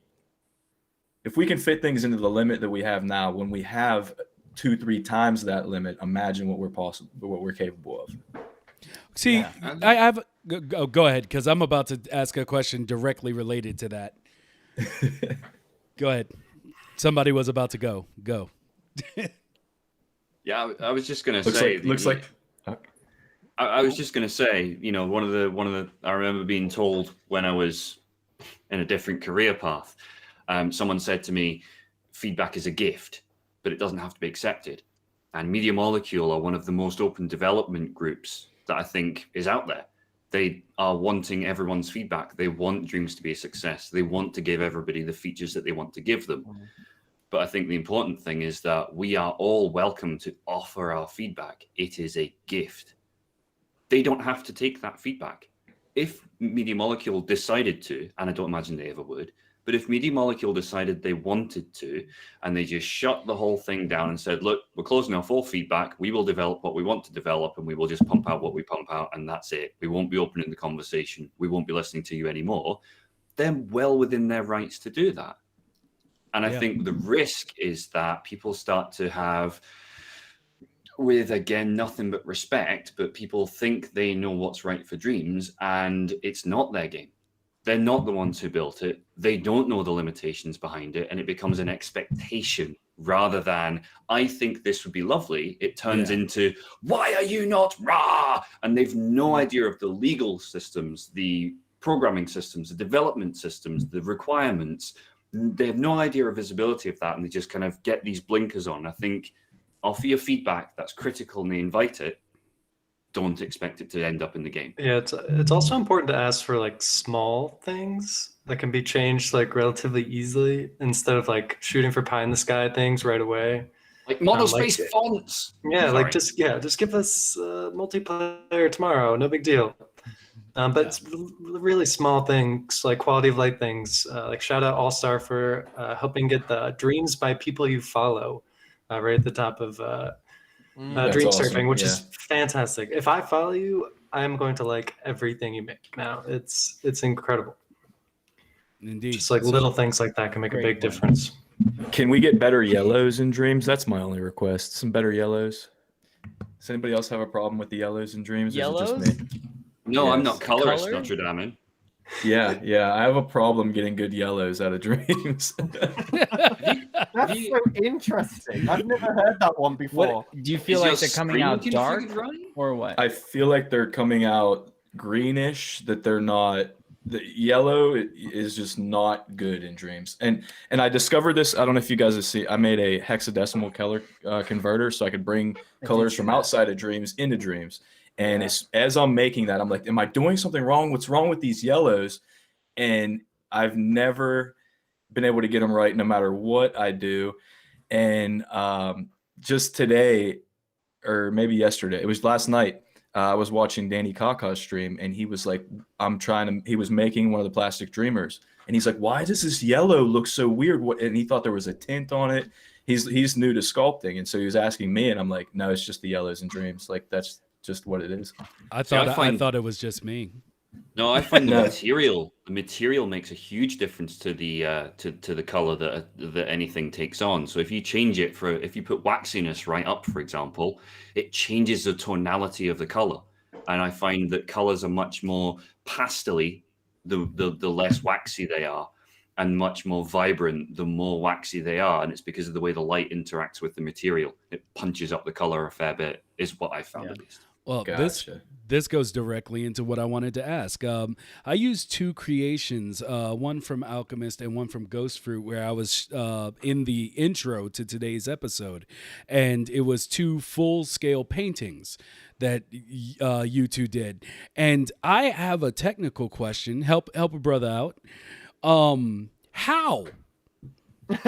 if we can fit things into the limit that we have now, when we have 2-3 times that limit, imagine what we're capable of. See, Yeah. I have. Go ahead, because I'm about to ask a question directly related to that. Go ahead. Somebody was about to go. Go. Yeah, I was just going to say. I was just going to say, you know, one of the I remember being told when I was in a different career path, someone said to me, feedback is a gift, but it doesn't have to be accepted. And Media Molecule are one of the most open development groups that I think is out there. They are wanting everyone's feedback. They want Dreams to be a success. They want to give everybody the features that they want to give them. But I think the important thing is that we are all welcome to offer our feedback. It is a gift. They don't have to take that feedback. If Media Molecule decided to, and I don't imagine they ever would, but if Media Molecule decided they wanted to, and they just shut the whole thing down and said, look, we're closing off all feedback, we will develop what we want to develop, and we will just pump out what we pump out, and that's it. We won't be opening the conversation. We won't be listening to you anymore. They're well within their rights to do that. And I think the risk is that people start to have, with, again, nothing but respect, but people think they know what's right for Dreams, and it's not their game. They're not the ones who built it. They don't know the limitations behind it, and it becomes an expectation rather than, I think this would be lovely. It turns into, why are you not rah? And they've no idea of the legal systems, the programming systems, the development systems, the requirements. They have no idea of visibility of that, and they just kind of get these blinkers on. I think offer your feedback that's critical and they invite it. Don't expect it to end up in the game. Yeah, it's also important to ask for like small things that can be changed like relatively easily instead of like shooting for pie in the sky things right away. Like monospace fonts. Yeah, Sorry. like just give us multiplayer tomorrow, no big deal. But it's really small things like quality of life things. Like shout out All Star for helping get the Dreams by people you follow right at the top of Dream awesome. Surfing, which is fantastic. If I follow you, I'm going to like everything you make now. It's incredible. Indeed. Just like little things like that can make a big difference. Can we get better yellows in Dreams? That's my only request. Some better yellows. Does anybody else have a problem with the yellows in Dreams? Yellows? Or is it just me? No, I'm Yes. not colorist, Color? Notre Damin. Yeah. I have a problem getting good yellows out of Dreams. That's so interesting. I've never heard that one before. What do you feel Is like your they're coming screen out configured dark right? or what? I feel like they're coming out greenish, that they're not. The yellow is just not good in Dreams. And I discovered this. I don't know if you guys have seen. I made a hexadecimal color converter so I could bring colors from outside of Dreams into Dreams. And as I'm making that, I'm like, am I doing something wrong? What's wrong with these yellows? And I've never been able to get them right no matter what I do. And just today, or maybe yesterday, it was last night, I was watching Danny Kaka's stream, and he was like, he was making one of the plastic dreamers. And he's like, why does this yellow look so weird? And he thought there was a tint on it. He's new to sculpting. And so he was asking me, and I'm like, no, it's just the yellows in Dreams. Like, that's just what it is. I thought it was just me. No, I find the material makes a huge difference to the to the color that anything takes on. So if you change it if you put waxiness right up, for example, it changes the tonality of the color. And I find that colors are much more pastel-y the less waxy they are, and much more vibrant the more waxy they are. And it's because of the way the light interacts with the material. It punches up the color a fair bit, is what I found at least. Well, Gotcha. this goes directly into what I wanted to ask. I used two creations, one from Alchemist and one from Ghost Fruit, where I was in the intro to today's episode, and it was two full-scale paintings that you two did. And I have a technical question. Help a brother out. How? No,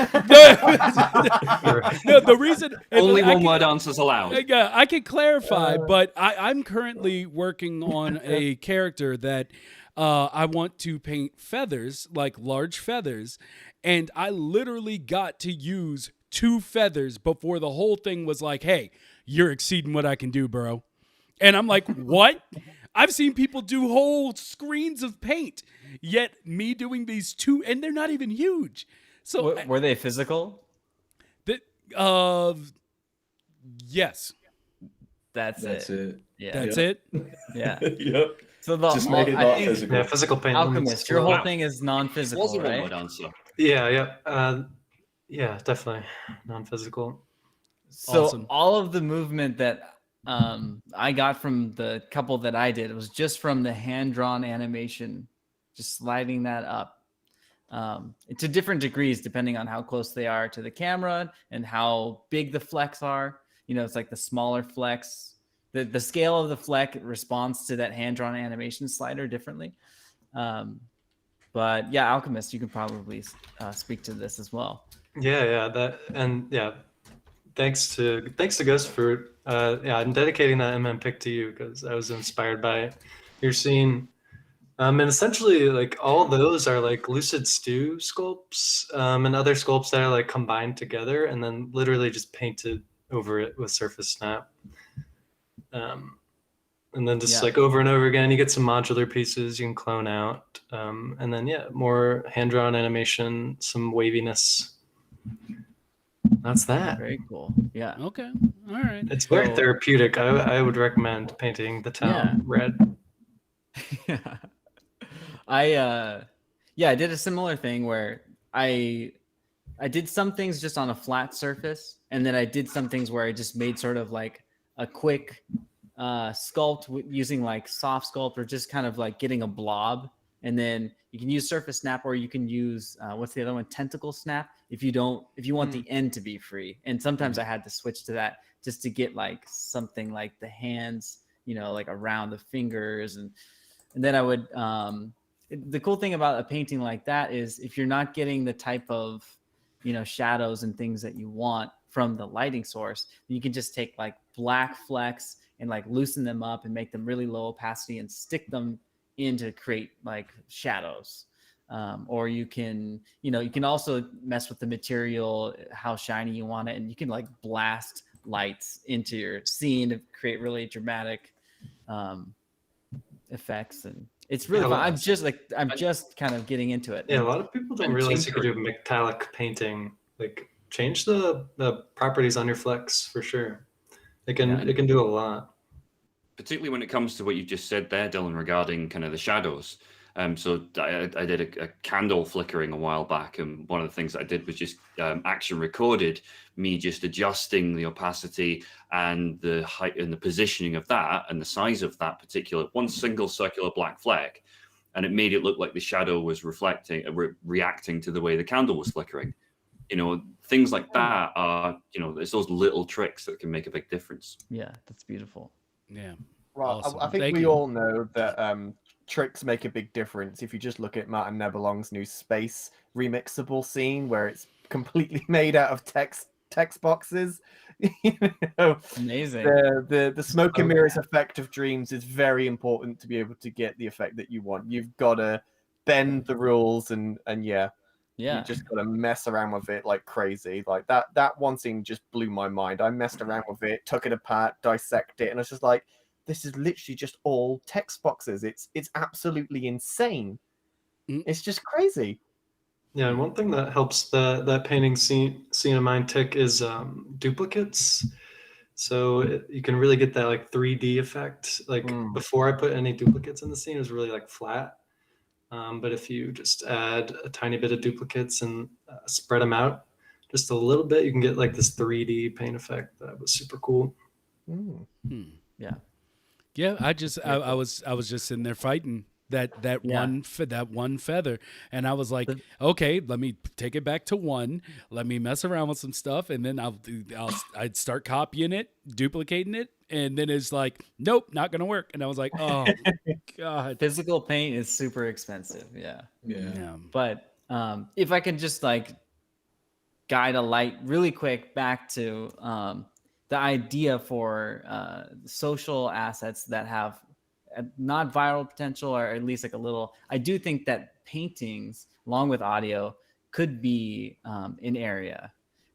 the reason Only one word answers allowed. Yeah, I can clarify, but I'm currently working on a character that I want to paint feathers, like large feathers, and I literally got to use 2 feathers before the whole thing was like, hey, you're exceeding what I can do, bro. And I'm like, what? I've seen people do whole screens of paint, yet me doing these 2, and they're not even huge. So Were they physical? the, yes, That's it. Yeah. that's Yep. it. Yeah. Yep. So the Just make it I not think physical. Yeah, physical paint. Alchemist, your Wow. whole thing is non-physical, Was a right? one-word answer. Yeah, yeah, definitely non-physical. So Awesome. all of the movement that I got from the couple that I did was just from the hand-drawn animation, just sliding that up to different degrees depending on how close they are to the camera and how big the flecks are. You know, it's like the smaller flecks. The scale of the fleck responds to that hand-drawn animation slider differently. But yeah, Alchemist, you can probably speak to this as well. Yeah. Thanks to Ghost for I'm dedicating that MM pick to you because I was inspired by your scene. And essentially, like all those are like lucid stew sculpts and other sculpts that are like combined together and then literally just painted over it with surface snap. And then just like over and over again, you get some modular pieces you can clone out. And then, more hand-drawn animation, some waviness. That's that. Very cool. Yeah. Okay. All right. It's very therapeutic. I would recommend painting the town red. Yeah. I did a similar thing where I did some things just on a flat surface, and then I did some things where I just made sort of like a quick sculpt using like soft sculpt or just kind of like getting a blob, and then you can use surface snap or you can use what's the other one, tentacle snap, if you want the end to be free. And sometimes I had to switch to that just to get like something like the hands, you know, like around the fingers, and then I would the cool thing about a painting like that is if you're not getting the type of, you know, shadows and things that you want from the lighting source, you can just take like black flecks and like loosen them up and make them really low opacity and stick them in to create like shadows. Or you can also mess with the material, how shiny you want it, and you can like blast lights into your scene to create really dramatic effects. And it's really fun. I'm just kind of getting into it. Yeah, a lot of people don't realize you could do metallic painting. Like change the properties on your flecks for sure. It can do a lot. Particularly when it comes to what you just said there, Dylan, regarding kind of the shadows. So I did a candle flickering a while back, and one of the things that I did was just action recorded me just adjusting the opacity and the height and the positioning of that and the size of that particular one single circular black fleck, and it made it look like the shadow was reacting to the way the candle was flickering. You know, things like that are, you know, it's those little tricks that can make a big difference. Yeah, that's beautiful. Yeah. Right. Awesome. I think Thank we you. all know that tricks make a big difference. If you just look at Martin Nebelong's new Space remixable scene where it's completely made out of text boxes. You know, amazing. The smoke and mirrors effect of Dreams is very important to be able to get the effect that you want. You've got to bend the rules and you just got to mess around with it like crazy. Like that one scene just blew my mind. I messed around with it, took it apart, dissected it, and I was just like, this is literally just all text boxes. It's absolutely insane. It's just crazy. Yeah, and one thing that helps that painting scene of mine tick is duplicates. So you can really get that like 3D effect. Like before I put any duplicates in the scene, it was really like flat. But if you just add a tiny bit of duplicates and spread them out just a little bit, you can get like this 3D paint effect. That was super cool. Yeah. Yeah, I was just sitting there fighting that one feather, and I was like, okay, let me take it back to one. Let me mess around with some stuff, and then I'd start copying it, duplicating it, and then it's like, nope, not gonna work. And I was like, oh god, physical paint is super expensive. Yeah. But if I can just like guide a light really quick back to the idea for social assets that have not viral potential, or at least like a little, I do think that paintings along with audio could be an area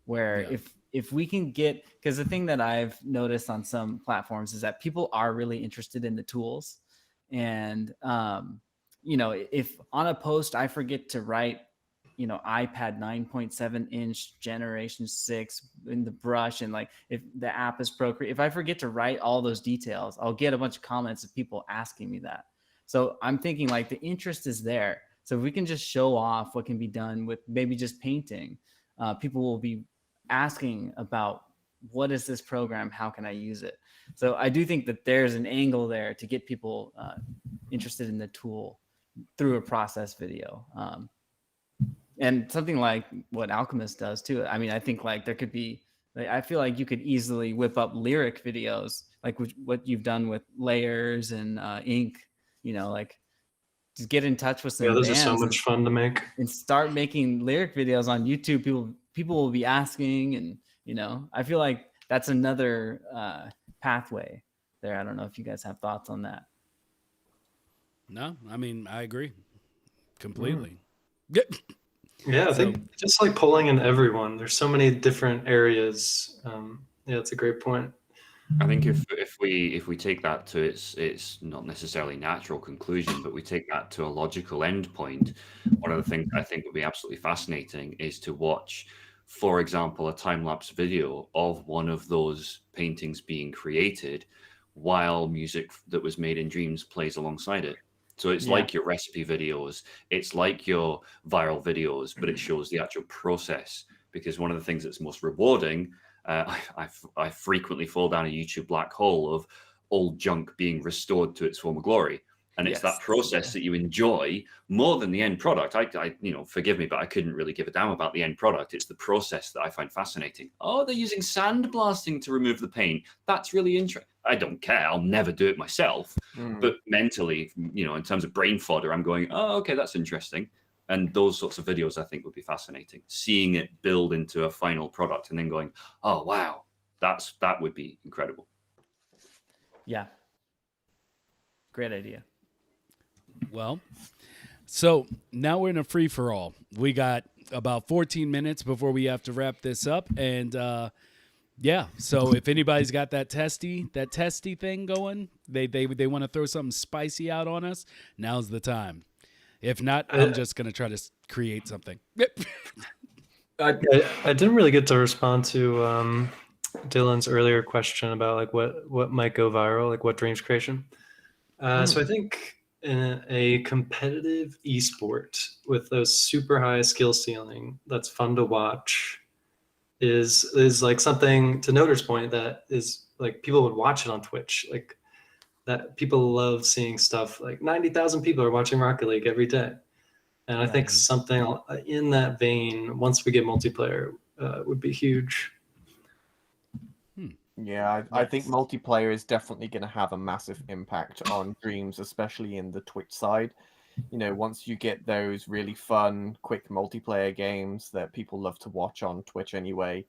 where if we can get, because the thing that I've noticed on some platforms is that people are really interested in the tools. And, you know, if on a post I forget to write iPad 9.7 inch generation 6 in the brush, and like if the app is Procreate, if I forget to write all those details, I'll get a bunch of comments of people asking me that. So I'm thinking like the interest is there. So if we can just show off what can be done with maybe just painting, people will be asking about what is this program? How can I use it? So I do think that there's an angle there to get people interested in the tool through a process video. And something like what Alchemist does too. I mean, I think like there could be, like, I feel like you could easily whip up lyric videos, like what you've done with layers and ink, like just get in touch with some Yeah, those are bands so much fun to make. and start making lyric videos on YouTube. People will be asking, and I feel like that's another pathway there. I don't know if you guys have thoughts on that. No, I mean, I agree completely. Yeah, I think just like pulling in everyone. There's so many different areas. Yeah, it's a great point. I think if we take that to its not necessarily natural conclusion, but we take that to a logical end point, one of the things I think would be absolutely fascinating is to watch, for example, a time-lapse video of one of those paintings being created while music that was made in Dreams plays alongside it. So it's like your recipe videos, it's like your viral videos, but it shows the actual process. Because one of the things that's most rewarding, I frequently fall down a YouTube black hole of old junk being restored to its former glory. And it's that process that you enjoy more than the end product. I forgive me, but I couldn't really give a damn about the end product. It's the process that I find fascinating. Oh, they're using sandblasting to remove the paint. That's really interesting. I don't care. I'll never do it myself. But mentally, in terms of brain fodder, I'm going, oh, okay, that's interesting. And those sorts of videos, I think, would be fascinating. Seeing it build into a final product and then going, oh, wow, that would be incredible. Yeah. Great idea. Well, so now we're in a free-for-all. We got about 14 minutes before we have to wrap this up. And, so if anybody's got that testy thing going, they want to throw something spicy out on us, now's the time. If not, I'm just going to try to create something. I didn't really get to respond to Dylan's earlier question about like what might go viral, like what dreams creation. So I think in a competitive esport with those super high skill ceiling that's fun to watch is like something, to Noter's point, that is like people would watch it on Twitch. Like that people love seeing stuff like 90,000 people are watching Rocket League every day. And I think something in that vein, once we get multiplayer, would be huge. Yeah, I think multiplayer is definitely going to have a massive impact on Dreams, especially in the Twitch side. Once you get those really fun, quick multiplayer games that people love to watch on Twitch anyway,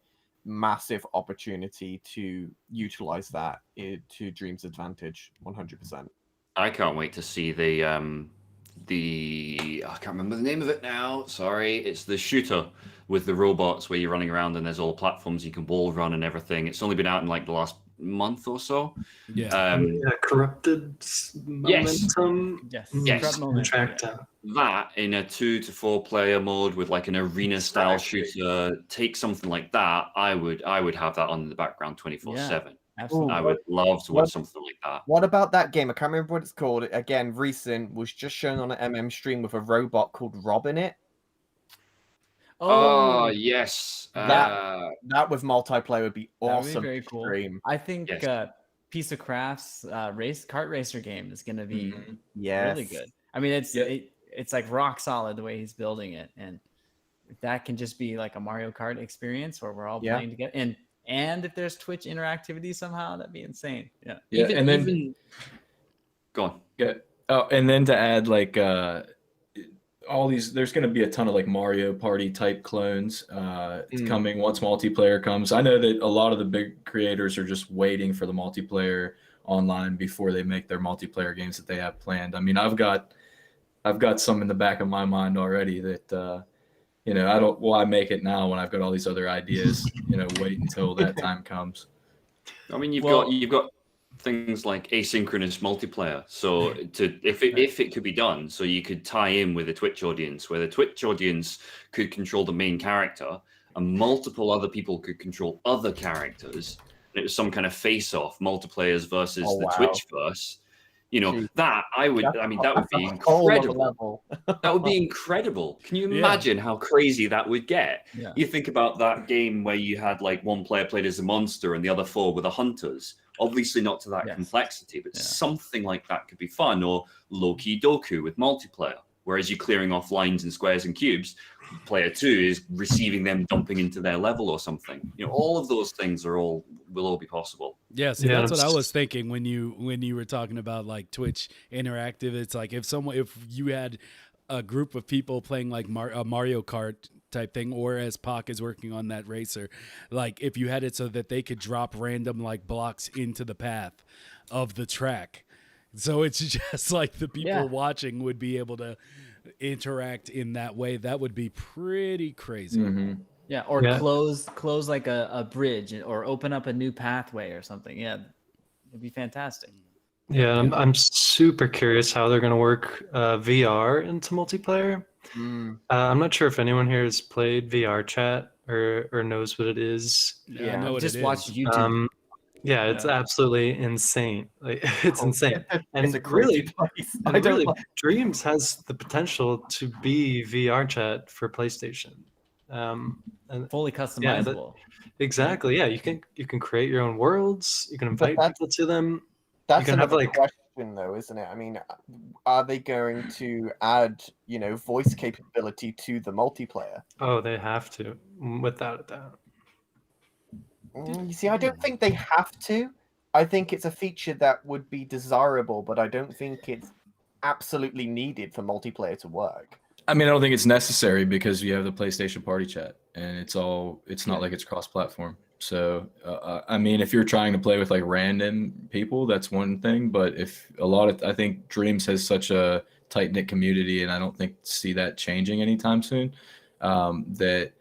massive opportunity to utilize that to Dreams' advantage, 100%. I can't wait to see the I can't remember the name of it now. Sorry, it's the shooter with the robots where you're running around and there's all the platforms you can wall run and everything. It's only been out in like the last month or so. Corrupted momentum. Yes. Trackdown. That in a 2 to 4 player mode with like an arena style shooter, take something like that. I would have that on in the background 24/7. Absolutely. I would love to watch something like that. What about that game? I can't remember what it's called. Again, recent, was just shown on an MM stream with a robot called Rob in it. Oh yes, that with multiplayer would be awesome. That would be very cool. Stream. I think Piece of Craft's kart racer game is going to be really good. I mean, it's like rock solid the way he's building it, and if that can just be like a Mario Kart experience where we're all playing together, and if there's Twitch interactivity somehow, that'd be insane. Yeah. Even go on. Yeah. Oh, and then to add like all these, there's going to be a ton of like Mario Party type clones coming once multiplayer comes. I know that a lot of the big creators are just waiting for the multiplayer online before they make their multiplayer games that they have planned. I mean, I've got some in the back of my mind already that why make it now when I've got all these other ideas, wait until that time comes. I mean, you've got things like asynchronous multiplayer. So if it could be done, so you could tie in with a Twitch audience, where the Twitch audience could control the main character, and multiple other people could control other characters, and it was some kind of face-off, multiplayers versus the Twitch verse. You know, Jeez. that would be That's a whole other incredible. level. That would be incredible. Can you imagine how crazy that would get? Yeah. You think about that game where you had like one player played as a monster and the other 4 were the hunters. Obviously not to that complexity, but something like that could be fun. Or Loki Doku with multiplayer, whereas you're clearing off lines and squares and cubes, player 2 is receiving them dumping into their level or something. You know, all of those things will all be possible. Yes, that's what I was thinking when you were talking about like Twitch interactive. It's like if you had a group of people playing like a Mario Kart type thing, or as Pac is working on that racer, like if you had it so that they could drop random like blocks into the path of the track, so it's just like the people watching would be able to interact in that way. That would be pretty crazy. Mm-hmm. Yeah, or close like a bridge, or open up a new pathway or something. Yeah, it'd be fantastic. Yeah, I'm super curious how they're going to work VR into multiplayer. I'm not sure if anyone here has played VR chat or knows what it is. I know what just it watch is. YouTube. Yeah, it's absolutely insane. Like it's insane. And It's a crazy place. I don't really, like- Dreams has the potential to be VR chat for PlayStation. And Fully customizable. exactly. Yeah, you can create your own worlds. You can invite people to them. That's You can have, another like- question, though, isn't it? I mean, are they going to add, voice capability to the multiplayer? Oh, they have to, without a doubt. You see, I don't think they have to. I think it's a feature that would be desirable, but I don't think it's absolutely needed for multiplayer to work. I mean, I don't think it's necessary because you have the PlayStation Party Chat, and it's not like it's cross-platform. So, I mean, if you're trying to play with like random people, that's one thing. But I think Dreams has such a tight-knit community, and I don't see that changing anytime soon. That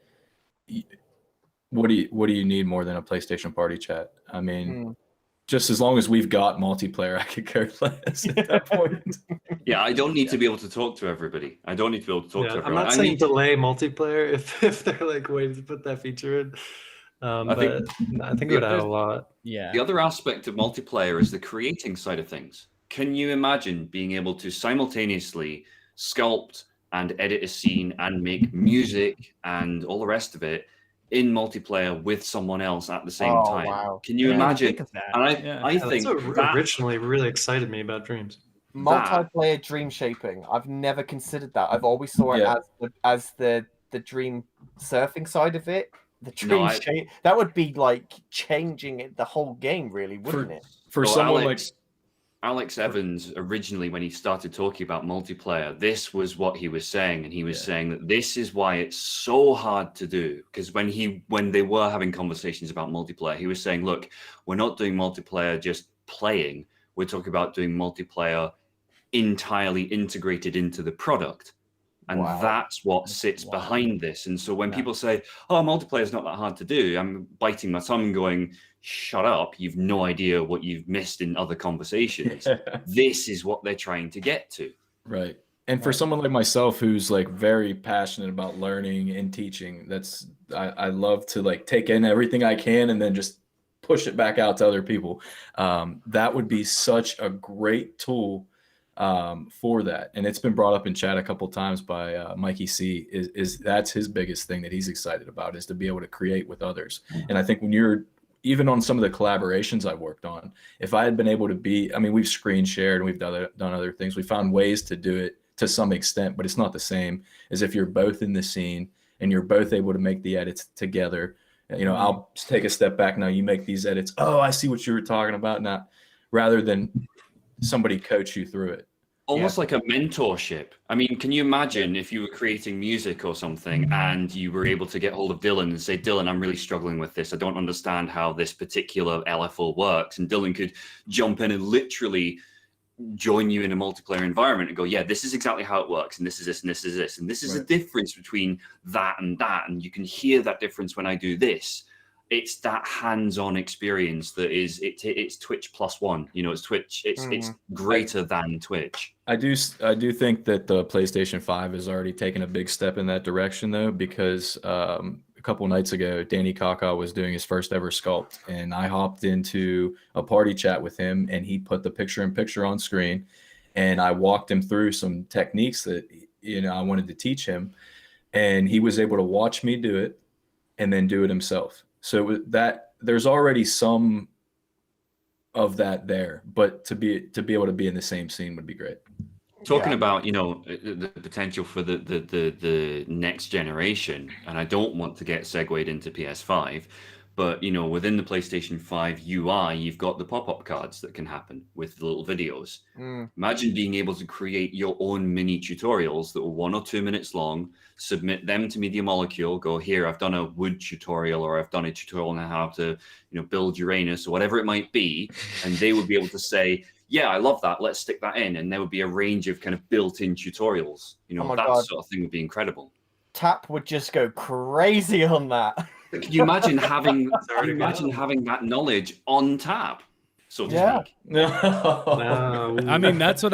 what do you need more than a PlayStation Party Chat? I mean, just as long as we've got multiplayer, I could care less at that point. Yeah, I don't need to be able to talk to everybody. I don't need to be able to talk to everyone. I'm not saying delay multiplayer if they're like waiting to put that feature in. I think it would add a lot. Yeah. The other aspect of multiplayer is the creating side of things. Can you imagine being able to simultaneously sculpt and edit a scene and make music and all the rest of it in multiplayer with someone else at the same time? Wow. Can you imagine? Think of that. And I That's think what that originally really excited me about Dreams. Multiplayer dream shaping. I've never considered that. I've always saw it as the dream surfing side of it. The dream shape that would be like changing the whole game, really, wouldn't it? For So someone Alex Evans, originally when he started talking about multiplayer, this was what he was saying, and he was saying that this is why it's so hard to do. Because when they were having conversations about multiplayer, he was saying, look, we're not doing multiplayer just playing. We're talking about doing multiplayer entirely integrated into the product. And that's what sits behind this. And so when people say, oh, multiplayer is not that hard to do, I'm biting my tongue and going, shut up. You've no idea what you've missed in other conversations. This is what they're trying to get to. Right. And for someone like myself, who's like very passionate about learning and teaching, I love to like take in everything I can and then just push it back out to other people. That would be such a great tool for that. And it's been brought up in chat a couple times by Mikey C. Is that's his biggest thing that he's excited about, is to be able to create with others. And I think when you're even on some of the collaborations I've worked on, if I had been able to we've screen shared and we've done other things. We found ways to do it to some extent, but it's not the same as if you're both in the scene and you're both able to make the edits together. I'll take a step back now. You make these edits. Oh, I see what you were talking about now, rather than somebody coach you through it. Almost like a mentorship. I mean, can you imagine if you were creating music or something and you were able to get hold of Dylan and say, Dylan, I'm really struggling with this. I don't understand how this particular LFO works. And Dylan could jump in and literally join you in a multiplayer environment and go, yeah, this is exactly how it works. And this is this, and this is this. And this is the difference between that. And you can hear that difference when I do this. it's that hands-on experience that is it's Twitch +1. You know, it's Twitch. It's greater than Twitch. I do think that the PlayStation 5 has already taken a big step in that direction, though, because a couple nights ago, Danny Kaka was doing his first ever sculpt, and I hopped into a party chat with him, and he put the picture-in-picture on screen, and I walked him through some techniques that I wanted to teach him, and he was able to watch me do it and then do it himself. So that there's already some of that there, but to be able to be in the same scene would be great. Talking about, the potential for the next generation, and I don't want to get segued into PS5, but, within the PlayStation 5 UI, you've got the pop-up cards that can happen with little videos. Imagine being able to create your own mini tutorials that were 1 or 2 minutes long, submit them to Media Molecule, go, here, I've done a wood tutorial, or I've done a tutorial on how to, build Uranus, or whatever it might be, and they would be able to say, yeah, I love that, let's stick that in, and there would be a range of kind of built-in tutorials. That sort of thing would be incredible. Tap would just go crazy on that. Can you imagine having that knowledge on tap, so to speak? I mean, that's what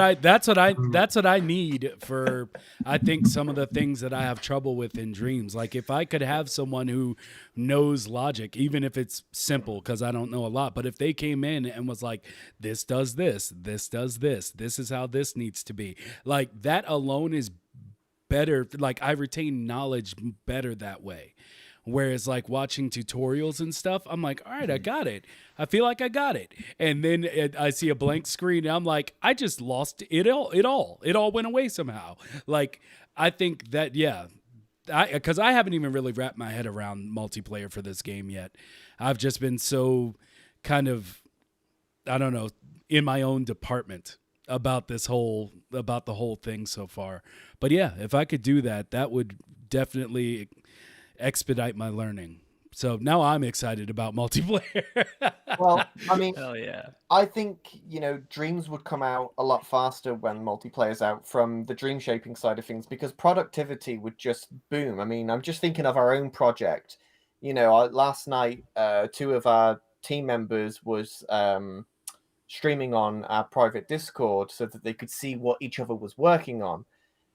I need for, I think, some of the things that I have trouble with in Dreams. Like, if I could have someone who knows logic, even if it's simple, because I don't know a lot, but if they came in and was like, this does this, this does this, this is how this needs to be, like, that alone is better. Like, I retain knowledge better that way. Whereas, like, watching tutorials and stuff, I'm like, all right, I got it. I feel like I got it. And then I see a blank screen, and I'm like, I just lost it all. It all went away somehow. Like, I think that, because I haven't even really wrapped my head around multiplayer for this game yet. I've just been so kind of, I don't know, in my own department about the whole thing so far. But yeah, if I could do that, that would definitely expedite my learning. So now I'm excited about multiplayer. Well, I mean, Hell yeah. I think, Dreams would come out a lot faster when multiplayer's out from the dream shaping side of things, because productivity would just boom. I mean, I'm just thinking of our own project. Last night, 2 of our team members was streaming on our private Discord so that they could see what each other was working on.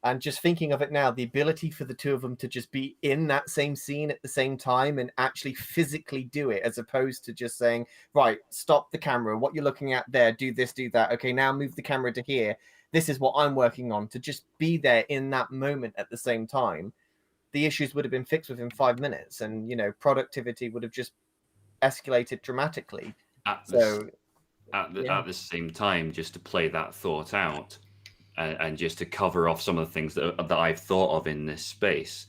And just thinking of it now, the ability for the 2 of them to just be in that same scene at the same time and actually physically do it, as opposed to just saying, right, stop the camera. What you're looking at there, do this, do that. Okay, now move the camera to here. This is what I'm working on. To just be there in that moment at the same time, the issues would have been fixed within 5 minutes, and, productivity would have just escalated dramatically. At the same time, just to play that thought out, and just to cover off some of the things that I've thought of in this space.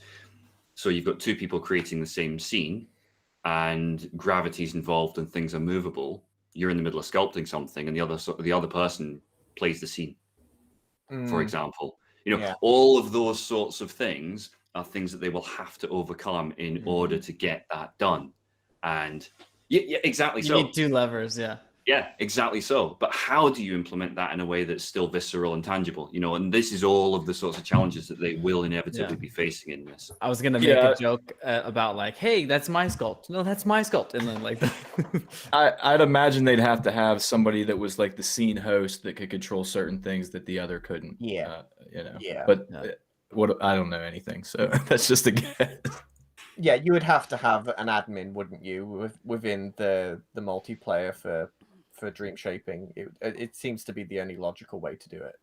So you've got 2 people creating the same scene, and gravity's involved and things are movable. You're in the middle of sculpting something, and the other person plays the scene, for example. All of those sorts of things are things that they will have to overcome in order to get that done. And yeah, exactly. You need 2 levers, yeah. Yeah, exactly so. But how do you implement that in a way that's still visceral and tangible? And this is all of the sorts of challenges that they will inevitably be facing in this. I was gonna make a joke about, like, hey, that's my sculpt. No, that's my sculpt. And then, like, I'd imagine they'd have to have somebody that was like the scene host that could control certain things that the other couldn't. Yeah. But what, I don't know anything, so that's just a guess. Yeah, you would have to have an admin, wouldn't you, within the multiplayer for dream shaping. It seems to be the only logical way to do it.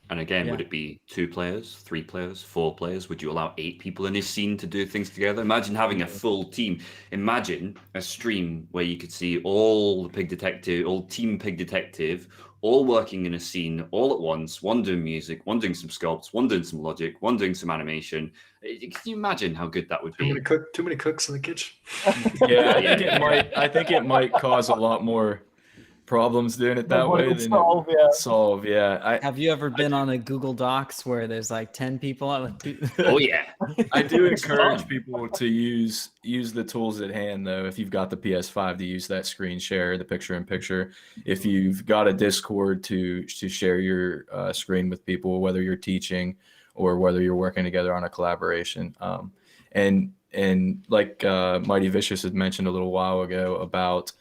And again, would it be 2 players, 3 players, 4 players? Would you allow 8 people in a scene to do things together? Imagine having a full team. Imagine a stream where you could see all Team Pig Detective, all working in a scene all at once, one doing music, one doing some sculpts, one doing some logic, one doing some animation. Can you imagine how good that would be? Too many cooks in the kitchen. I think it might cause a lot more problems doing it that way than solve. Have you ever been on a Google Docs where there's like 10 people on Oh yeah. I do encourage people to use the tools at hand, though. If you've got the PS5, to use that screen share, the picture in picture. If you've got a Discord, to share your screen with people, whether you're teaching or whether you're working together on a collaboration. And And like Mighty Vicious had mentioned a little while ago about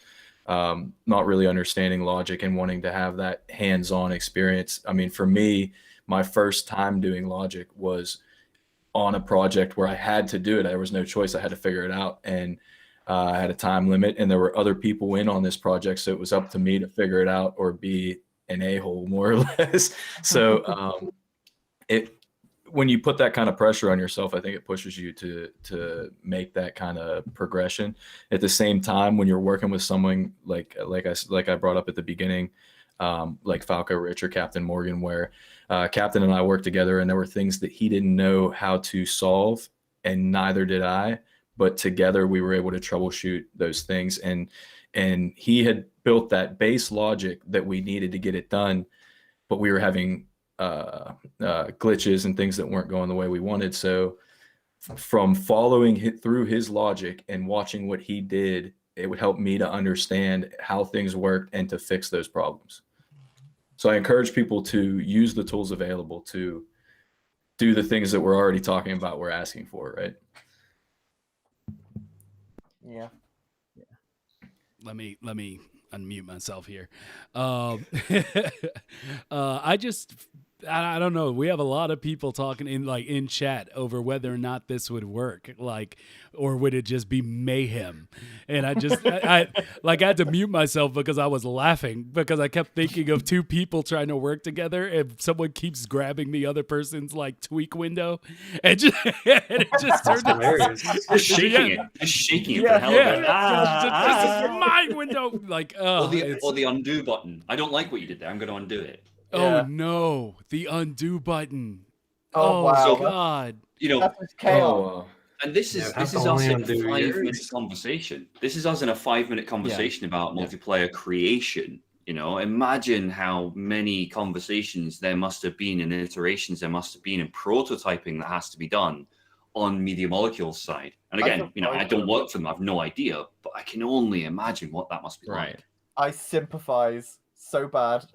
not really understanding logic and wanting to have that hands-on experience. I mean, for me, my first time doing logic was on a project where I had to do it. There was no choice. I had to figure it out. And I had a time limit, and there were other people in on this project. So it was up to me to figure it out or be an a-hole, more or less. So when you put that kind of pressure on yourself, I think it pushes you to make that kind of progression. At the same time, when you're working with someone like I brought up at the beginning, like Falco Rich or Captain Morgan, where Captain and I worked together, and there were things that he didn't know how to solve, and neither did I. But together we were able to troubleshoot those things, and he had built that base logic that we needed to get it done, but we were having glitches and things that weren't going the way we wanted. So from following through his logic and watching what he did, it would help me to understand how things worked and to fix those problems. So I encourage people to use the tools available to do the things that we're already talking about, we're asking for, right? Yeah. Let me unmute myself here. I don't know. We have a lot of people talking in chat over whether or not this would work, or would it just be mayhem? And I had to mute myself because I was laughing because I kept thinking of two people trying to work together, and someone keeps grabbing the other person's tweak window, and it just turned hilarious. Just shaking it for the hell of it. This is my window. Or the undo button. I don't like what you did there. I'm going to undo it. Oh no, the undo button. Oh, wow. God. That was chaos. And this is us in a 5-minute conversation. This is us in a 5-minute conversation about multiplayer creation. Imagine how many conversations there must have been and iterations there must have been in prototyping that has to be done on Media Molecule's side. And again, I don't work for them. I have no idea, but I can only imagine what that must be like. I sympathize so bad.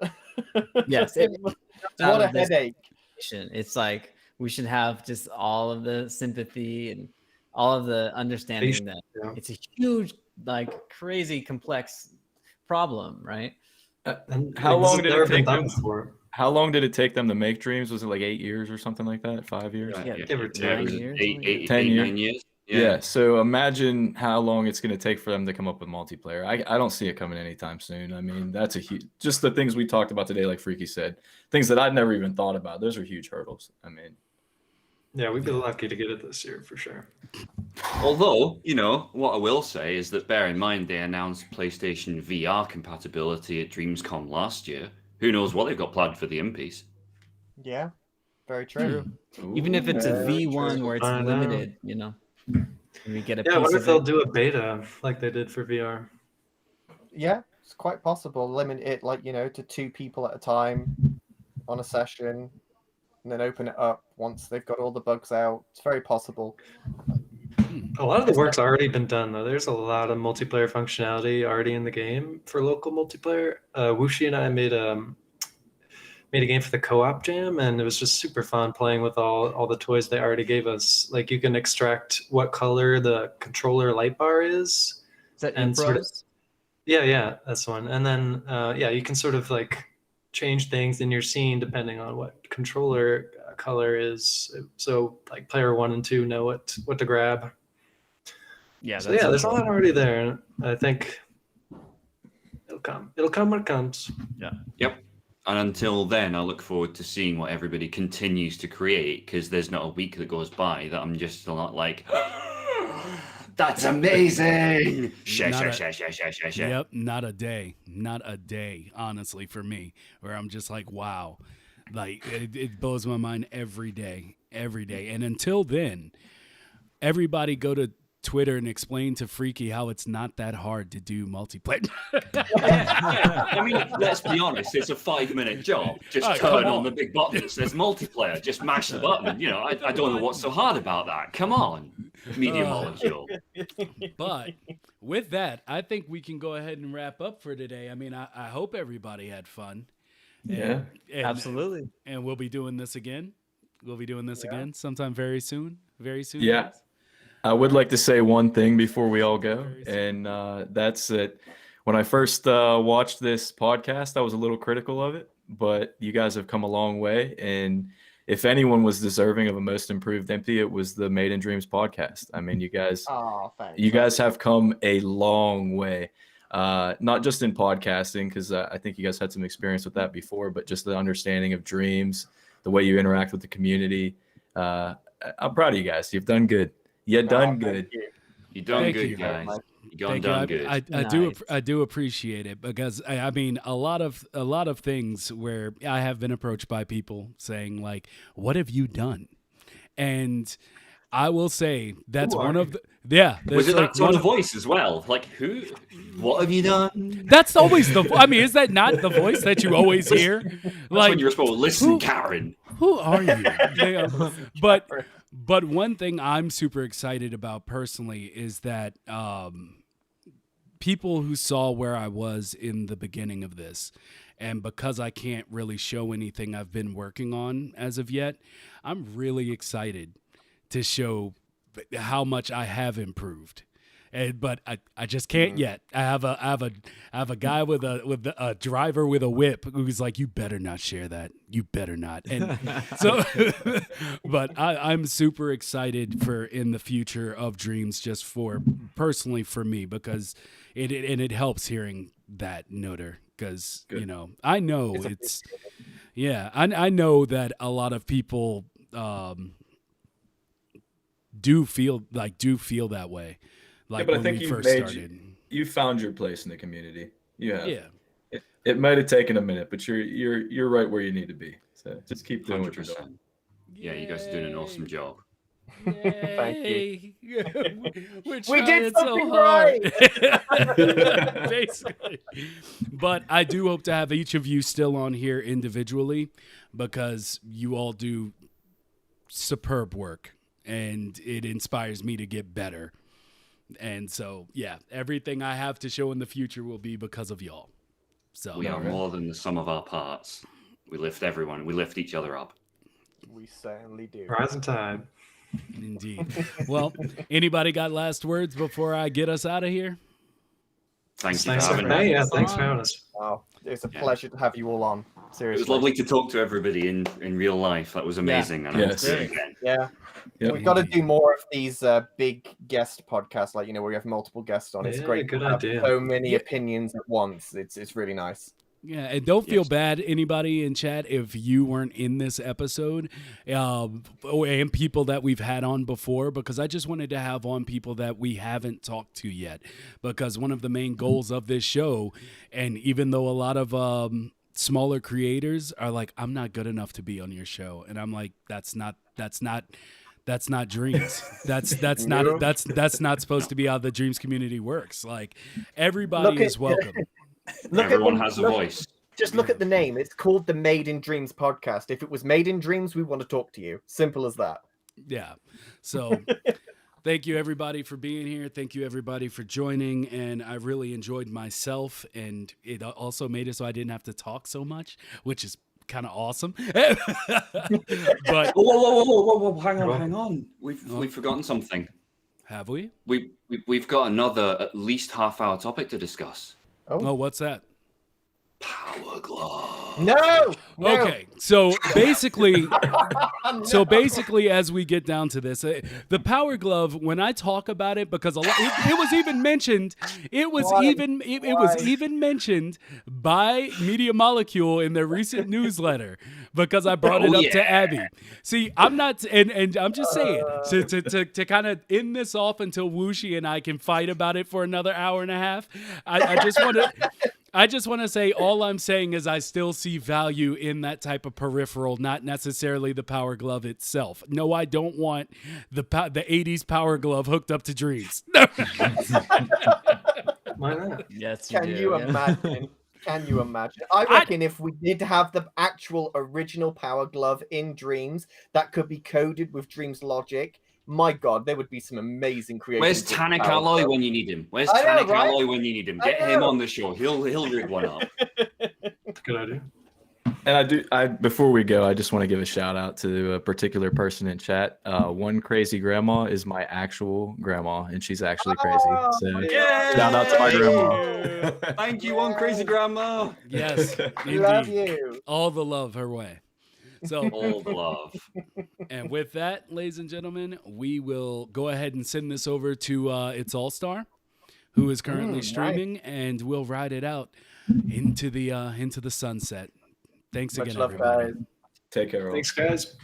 Yes. What a headache. It's like we should have just all of the sympathy and all of the understanding that it's a huge, crazy, complex problem, right? How long did it take them? How long did it take them to make Dreams? Was it 8 years or something like that? 5 years? Yeah, give or take. 9 years. 9 years. Yeah. So imagine how long it's going to take for them to come up with multiplayer. I don't see it coming anytime soon. I mean, that's just the things we talked about today, like Phreaky said, things that I'd never even thought about. Those are huge hurdles. I mean, yeah, we'd be lucky to get it this year for sure. Although, what I will say is that bear in mind they announced PlayStation VR compatibility at DreamsCon last year. Who knows what they've got planned for the in-piece? Yeah, very true. Even if it's a V1 where it's limited, we get a piece what if of they'll it. do a beta like they did for VR? Yeah, it's quite possible. Limit it to 2 people at a time on a session, and then open it up once they've got all the bugs out. It's very possible. A lot of the work's already been done, though. There's a lot of multiplayer functionality already in the game for local multiplayer. Wushi and I made a game for the co-op jam, and it was just super fun playing with all the toys they already gave us. You can extract what color the controller light bar is. Is that and Impros? Yeah, that's one. And then you can sort of change things in your scene depending on what controller color is. So player 1 and 2 know what to grab. Yeah, so there's a lot already there, and I think it'll come when it comes. Yep. And until then, I look forward to seeing what everybody continues to create, because there's not a week that goes by that I'm just still not that's amazing. Yep, not a day, honestly, for me, where I'm just wow. It blows my mind every day. And until then, everybody go to Twitter and explain to Phreaky how it's not that hard to do multiplayer. I mean, let's be honest, it's a 5-minute job. Just turn on the big buttons. There's multiplayer. Just mash the button. I don't know what's so hard about that. Come on, Media Molecule. But with that, I think we can go ahead and wrap up for today. I mean, I hope everybody had fun. Yeah, absolutely. And we'll be doing this again. Again sometime very soon. Very soon. Yeah. I would like to say one thing before we all go, Very and that's that when I first watched this podcast, I was a little critical of it, but you guys have come a long way. And if anyone was deserving of a most improved empty, it was the Made in Dreams podcast. I mean, Oh, thanks. you guys have come a long way, not just in podcasting, because I think you guys had some experience with that before, but just the understanding of dreams, the way you interact with the community. I'm proud of you guys. You've done good. You done good. You done Thank good, you. guys. You done Thank done you. good. I do appreciate it, because I mean a lot of things where I have been approached by people saying like, "What have you done?" And I will say that's Who one are of the Was it like that tone one of voice as well? Like, who? What have you done? that's always the. I mean, is that not the voice that you always hear? That's Like, when you're supposed to listen, who- Karen. who are you? But one thing I'm super excited about personally is that people who saw where I was in the beginning of this, and because I can't really show anything I've been working on as of yet, I'm really excited to show how much I have improved. But I just can't yet. I have a guy with a driver with a whip who's like, you better not share that. You better not. And so, but I'm super excited for in the future of Dreams, just for personally for me, because it helps hearing that, Notre, because you know I know it's I know that a lot of people do feel that way. Like but I when think we you first started. you found your place in the community. You have. Yeah. It might have taken a minute, but you're right where you need to be. So just keep doing what you're doing. 100%. Yeah, you guys are doing an awesome job. Thank you. We did something right. Basically. But I do hope to have each of you still on here individually, because you all do superb work and it inspires me to get better. And so, yeah, everything I have to show in the future will be because of y'all. So We are more than the sum of our parts. We lift everyone. We lift each other up. We certainly do. Rising tide. Indeed. Well, anybody got last words before I get us out of here? Thanks for Thanks for having having me. Yeah, thanks for having us. Wow, it's a pleasure to have you all on. It Seriously, was lovely to talk to everybody in real life. That was amazing. And I hope Yes. to do it again. Yeah, Yep. we've got to do more of these big guest podcasts, like where we have multiple guests on. It's Yeah, great. good to have idea. So many opinions at once. It's really nice. Yeah, and don't feel Yes. bad, anybody in chat, if you weren't in this episode, and people that we've had on before, because I just wanted to have on people that we haven't talked to yet, because one of the main goals of this show, and even though a lot of smaller creators are like, I'm not good enough to be on your show, and I'm like, that's not Dreams. That's not supposed to be how the Dreams community works. Like, everybody is welcome. Everyone has a voice. Just look at the name. It's called the Made in Dreams podcast. If it was Made in Dreams, we want to talk to you. Simple as that. Yeah. So thank you everybody for being here. Thank you everybody for joining. And I really enjoyed myself. And it also made it so I didn't have to talk so much, which is kind of awesome. But Whoa. Hang on. We've forgotten something. have we? We've got another at least half-hour topic to discuss. Oh, what's that? Power glove. No. Okay, so basically, as we get down to this, the Power Glove. When I talk about it, because a lot, it was even mentioned. It was even mentioned by Media Molecule in their recent newsletter, because I brought it up to Abby. See, I'm not, and I'm just saying to kind of end this off until Wooshi and I can fight about it for another hour and a half. I just want to say, all I'm saying is I still see value in that type of peripheral, not necessarily the Power Glove itself. No, I don't want the 80s Power Glove hooked up to Dreams. Why not? Yes, Can you imagine? Can you imagine? I reckon if we did have the actual original Power Glove in Dreams that could be coded with Dreams logic, my God, there would be some amazing creations. Where's Tannic Alloy when you need him? Where's I know, Tannic right? Alloy when you need him? I Get him know. on the show. He'll rig one up. Good idea. And before we go, I just want to give a shout out to a particular person in chat. One crazy grandma is my actual grandma, and she's actually crazy. So shout out to my grandma. Thank you, one crazy grandma. Yes, We love indeed. you. All the love her way. So, All the love. and with that, ladies and gentlemen, we will go ahead and send this over to It's All Star, who is currently streaming, and we'll ride it out into the sunset. Thanks Much again, love, everybody. guys. Take care. All. Thanks, guys.